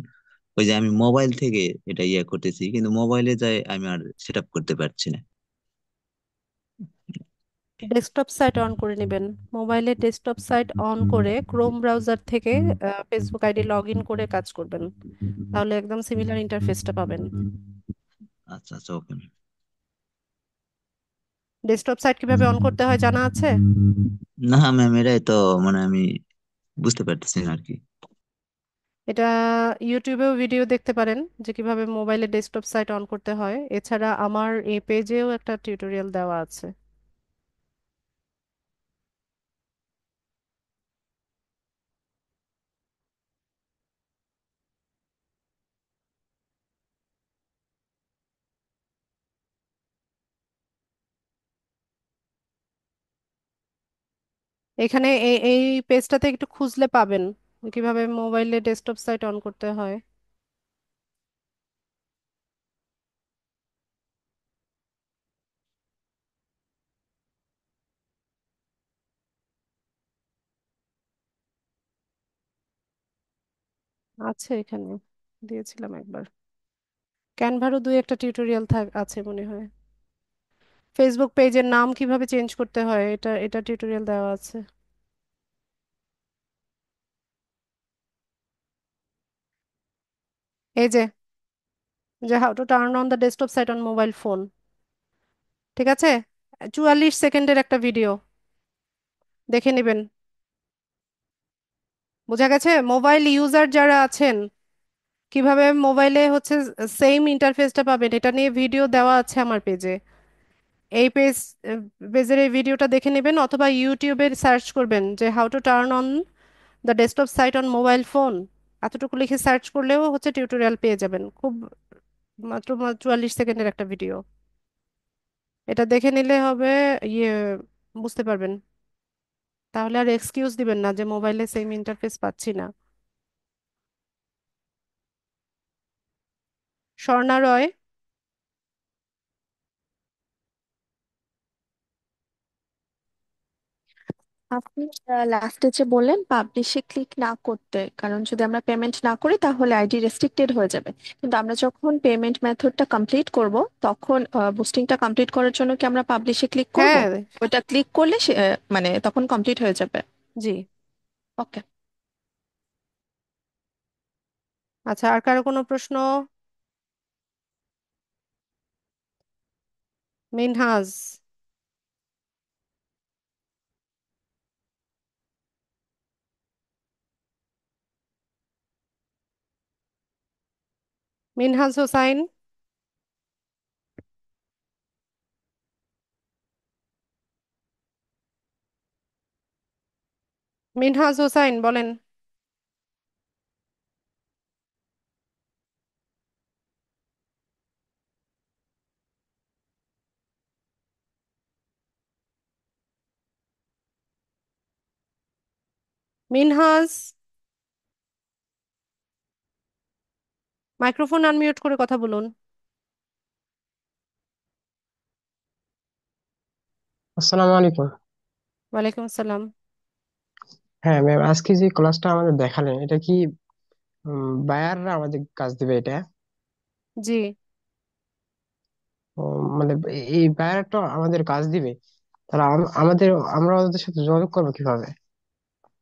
ওই যে আমি মোবাইল থেকে এটা করতেছি, কিন্তু মোবাইলে যাই আমি আর সেট আপ করতে পারছি না। ডেস্কটপ সাইট অন করে নেবেন। মোবাইলে ডেস্কটপ সাইট অন করে ক্রোম ব্রাউজার থেকে ফেসবুক আইডি লগ ইন করে কাজ করবেন, তাহলে একদম সিমিলার ইন্টারফেসটা পাবেন। আচ্ছা আচ্ছা, ওকে ম্যাম। ডেস্কটপ সাইট কিভাবে অন করতে হয় জানা আছে? না ম্যাম, এটাই তো মানে আমি বুঝতে পারতেছি না আর কি। এটা ইউটিউবেও ভিডিও দেখতে পারেন যে কিভাবে মোবাইলে ডেস্কটপ সাইট অন করতে হয়, এছাড়া আমার এই পেজেও একটা টিউটোরিয়াল দেওয়া আছে। এখানে এই এই পেজটাতে একটু খুঁজলে পাবেন কিভাবে মোবাইলে ডেস্কটপ সাইট অন করতে হয়। আছে এখানে, দিয়েছিলাম একবার। ক্যানভারও দুই একটা টিউটোরিয়াল আছে মনে হয়। ফেসবুক পেজের নাম কিভাবে চেঞ্জ করতে হয় এটা এটা টিউটোরিয়াল দেওয়া আছে। এই যে how to turn on the desktop site on mobile phone, ঠিক আছে? 44 সেকেন্ডের একটা ভিডিও দেখে নেবেন। বোঝা গেছে? মোবাইল ইউজার যারা আছেন কিভাবে মোবাইলে হচ্ছে সেম ইন্টারফেসটা পাবেন, এটা নিয়ে ভিডিও দেওয়া আছে আমার পেজে। এই পেজের এই ভিডিওটা দেখে নেবেন, অথবা ইউটিউবে সার্চ করবেন যে how to turn on the desktop site on mobile phone, এতটুকু লিখে সার্চ করলেও হচ্ছে টিউটোরিয়াল পেয়ে যাবেন। খুব মাত্র 44 সেকেন্ডের একটা ভিডিও, এটা দেখে নিলে হবে ইয়ে বুঝতে পারবেন। তাহলে আর এক্সকিউজ দিবেন না যে মোবাইলে সেম ইন্টারফেস পাচ্ছি না। স্বর্ণা রয়। আপনি লাস্টে যে বললেন পাবলিশে ক্লিক না করতে, কারণ যদি আমরা পেমেন্ট না করি তাহলে আইডি রেস্ট্রিক্টেড হয়ে যাবে। কিন্তু আমরা যখন পেমেন্ট মেথডটা কমপ্লিট করব, তখন বুস্টিংটা কমপ্লিট করার জন্য কি আমরা পাবলিশে ক্লিক করব? হ্যাঁ। ওইটা ক্লিক করলে মানে তখন কমপ্লিট হয়ে যাবে। জি। ওকে। আচ্ছা, আর কারো কোনো প্রশ্ন? মিনহাজ। মিনহাজ হোসাইন। মিনহাজ হোসাইন বলেন। মিনহাজ, মাইক্রোফোন আনমিউট করে কথা বলুন। আসসালামু আলাইকুম। ওয়ালাইকুম আসসালাম। হ্যাঁ ম্যাম, আজকে যে ক্লাসটা আমাদের দেখালেন এটা কি বায়াররা আমাদের কাজ দিবে এটা? জি। ও, মানে এই বায়ারটা আমাদের কাজ দিবে, তাহলে আমরা ওদের সাথে যোগাযোগ করবো কিভাবে?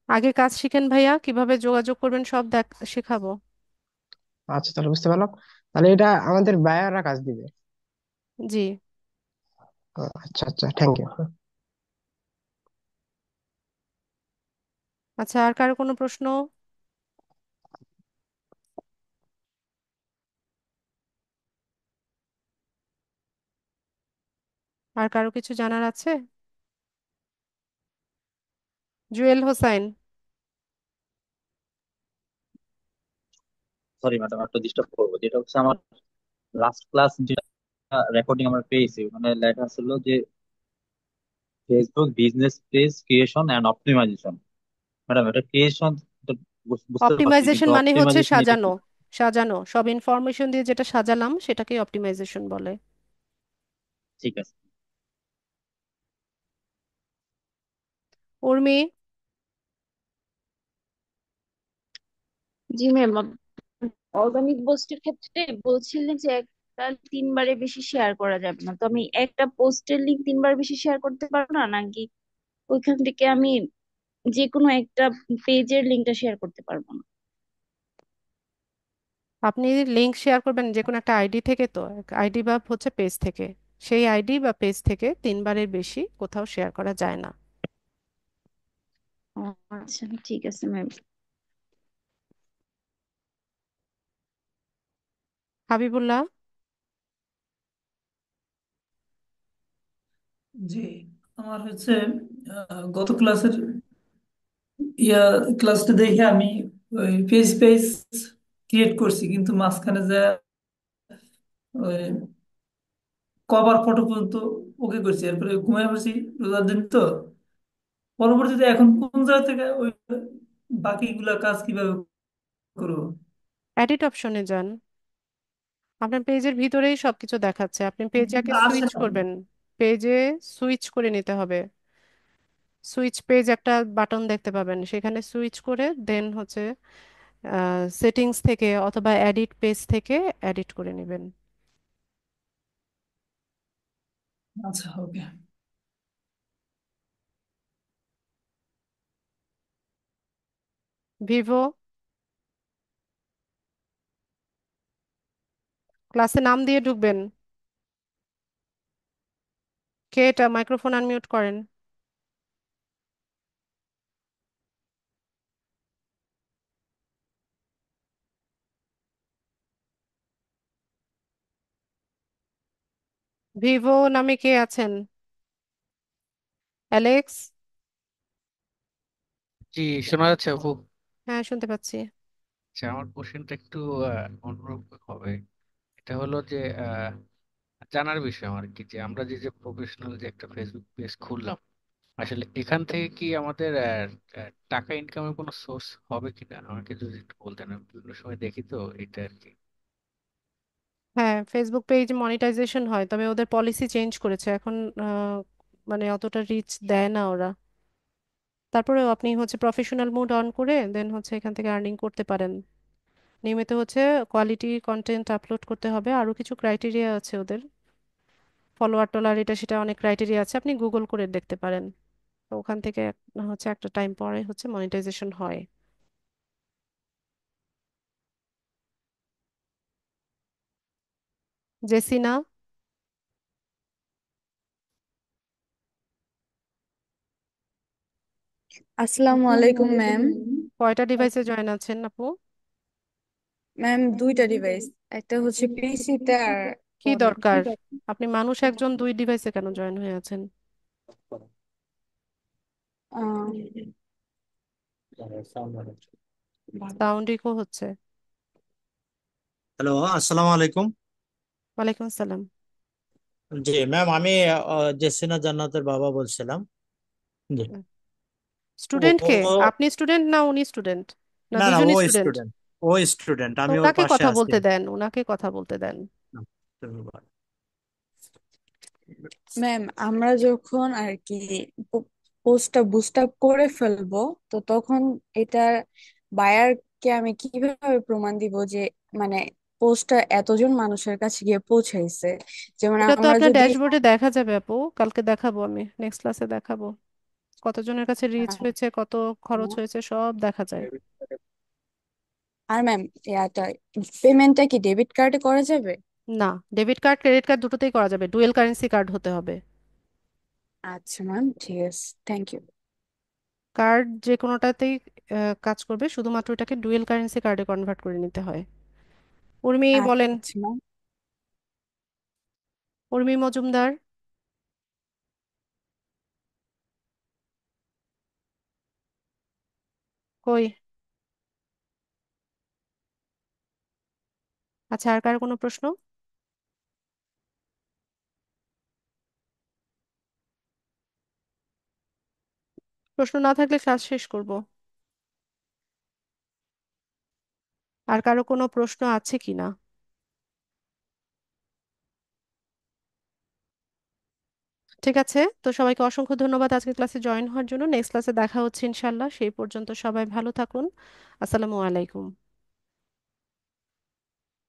আগে কাজ শিখেন ভাইয়া, কিভাবে যোগাযোগ করবেন সব শেখাবো। আচ্ছা, তাহলে বুঝতে পারলাম। তাহলে এটা আমাদের বায়াররা কাজ দিবে। জি। আচ্ছা আচ্ছা, থ্যাংক ইউ। আচ্ছা, আর কারো কোনো প্রশ্ন? আর কারো কিছু জানার আছে? জুয়েল হোসাইন। সরি ম্যাডাম, একটু ডিস্টার্ব করবো। যেটা হচ্ছে আমার লাস্ট ক্লাস যেটা রেকর্ডিং আমরা পেয়েছি, ওখানে লেখা ছিল যে Facebook business page creation and optimization. Madam এটা ক্রিয়েশন বুঝতে পারছি, কিন্তু অপটিমাইজেশন মানে হচ্ছে অপটিমাইজেশন এটা কি? সাজানো। সাজানো, সব ইনফরমেশন দিয়ে যেটা সাজালাম সেটাকে অপটিমাইজেশন বলে। ঠিক আছে। উর্মি। জি ম্যাম, অর্গানিক পোস্টের ক্ষেত্রে বলছিলেন যে একটা তিনবারের বেশি শেয়ার করা যাবে না, তো আমি একটা পোস্টের লিঙ্ক তিনবার বেশি শেয়ার করতে পারবো না নাকি ওইখান থেকে আমি যে কোনো একটা পেজের লিঙ্কটা শেয়ার করতে পারবো না? আপনি লিংক শেয়ার করবেন যে কোনো একটা আইডি থেকে, তো আইডি বা হচ্ছে পেজ থেকে। সেই আইডি বা পেজ থেকে তিনবারের বেশি কোথাও শেয়ার করা যায় না। ও আচ্ছা, ঠিক আছে ম্যাম। হাবিবুল্লাহ। জি, আমার হচ্ছে গত ক্লাসের ইয়া ক্লাসটা দেখে আমি ওই পেজ পেজ ক্রিয়েট করছি, কিন্তু মাঝখানে যা ওই কভার ফটো পর্যন্ত ওকে করছি, এরপরে ঘুমিয়ে পড়ছি রোজার দিন তো। পরবর্তীতে এখন কোন জায়গা থেকে ওই বাকিগুলা কাজ কিভাবে করবো? এডিট অপশনে যান, আপনার পেজের ভিতরেই সবকিছু দেখাচ্ছে। আপনি কিন্তু পেজটাকে আসে সুইচ না। করবেন, পেজে সুইচ করে নিতে হবে। সুইচ পেজ একটা বাটন দেখতে পাবেন, সেখানে সুইচ করে দেন হচ্ছে সেটিংস থেকে অথবা এডিট পেজ থেকে এডিট করে নেবেন। আচ্ছা, ওকে। ভিভো, ক্লাসে নাম দিয়ে ঢুকবেন। কে এটা? মাইক্রোফোন আনমিউট করেন। ভিভো নামে কে আছেন? অ্যালেক্স? জি, শোনা যাচ্ছে আপু? হ্যাঁ, শুনতে পাচ্ছি। আচ্ছা, আমার কোশ্চেনটা একটু অন্যরকম হবে। এটা হলো যে জানার বিষয় আমার কি, যে আমরা যে যে প্রফেশনাল যে একটা ফেসবুক পেজ খুললাম, আসলে এখান থেকে কি আমাদের টাকা ইনকামের কোনো সোর্স হবে কিনা আমাকে যদি একটু বলতেন। আমি বিভিন্ন সময় দেখি তো, এটা আর কি। হ্যাঁ, ফেসবুক পেজ মনিটাইজেশন হয়, তবে ওদের পলিসি চেঞ্জ করেছে এখন। মানে অতটা রিচ দেয় না ওরা। তারপরেও আপনি হচ্ছে প্রফেশনাল মোড অন করে দেন হচ্ছে এখান থেকে আর্নিং করতে পারেন। নিয়মিত হচ্ছে কোয়ালিটি কন্টেন্ট আপলোড করতে হবে, আরও কিছু ক্রাইটেরিয়া আছে ওদের। ফলোয়ার টলার এটা সেটা অনেক ক্রাইটেরিয়া আছে, আপনি গুগল করে দেখতে পারেন। তো ওখান থেকে হচ্ছে একটা টাইম পরে হচ্ছে মনিটাইজেশন হয়। জেসিনা? আসসালামু আলাইকুম ম্যাম। কয়টা ডিভাইসে জয়েন আছেন আপু? ম্যাম দুইটা ডিভাইস, একটা হচ্ছে পিসিতে আর কি ফোনে। দরকার? আপনি মানুষ একজন, দুই ডিভাইসে কেন জয়েন হয়ে আছেন? সাউন্ড ইকো হচ্ছে। হ্যালো, আসসালামু আলাইকুম। ওয়ালাইকুম আসসালাম। জি ম্যাম, আমি জেসিনা জান্নাতের বাবা বলছিলাম। জি। স্টুডেন্ট কে? ও, আপনি স্টুডেন্ট না উনি স্টুডেন্ট, না না না, ও দুজনই স্টুডেন্ট? স্টুডেন্ট। ও স্টুডেন্ট, তো আমি ওর ওনাকে পাশে কথা আছি। বলতে দেন, ওনাকে কথা বলতে দেন। ধন্যবাদ। ম্যাম আমরা যখন আর কি পোস্টটা বুস্ট আপ করে ফেলবো, তো তখন এটার বায়ারকে আমি কিভাবে প্রমাণ দিব যে মানে পোস্টটা এতজন মানুষের কাছে গিয়ে পৌঁছাইছে? যেমন এটা তো আমরা আপনার যদি ড্যাশবোর্ডে দেখা যাবে আপু, কালকে দেখাবো, আমি নেক্সট ক্লাসে দেখাবো কতজনের কাছে রিচ হয়েছে, কত খরচ হয়েছে, সব দেখা যায়। আর ম্যাম ইয়াটা পেমেন্টটা কি ডেবিট কার্ডে করা যাবে? না, ডেবিট কার্ড ক্রেডিট কার্ড দুটোতেই করা যাবে, ডুয়েল কারেন্সি কার্ড হতে হবে। আচ্ছা ম্যাম, ঠিক আছে, থ্যাংক ইউ। কার্ড যে কোনোটাতেই কাজ করবে, শুধুমাত্র এটাকে ডুয়েল কারেন্সি কার্ডে কনভার্ট করে নিতে হয়। উর্মি বলেন। আচ্ছা ম্যাম। উর্মি মজুমদার? কই? আচ্ছা, আর কার কোনো প্রশ্ন? প্রশ্ন না থাকলে ক্লাস শেষ করব। আর কারো কোনো প্রশ্ন আছে কি না? ঠিক আছে, তো সবাইকে অসংখ্য ধন্যবাদ আজকে ক্লাসে জয়েন হওয়ার জন্য। নেক্সট ক্লাসে দেখা হচ্ছে ইনশাল্লাহ, সেই পর্যন্ত সবাই ভালো থাকুন। আসসালামু আলাইকুম।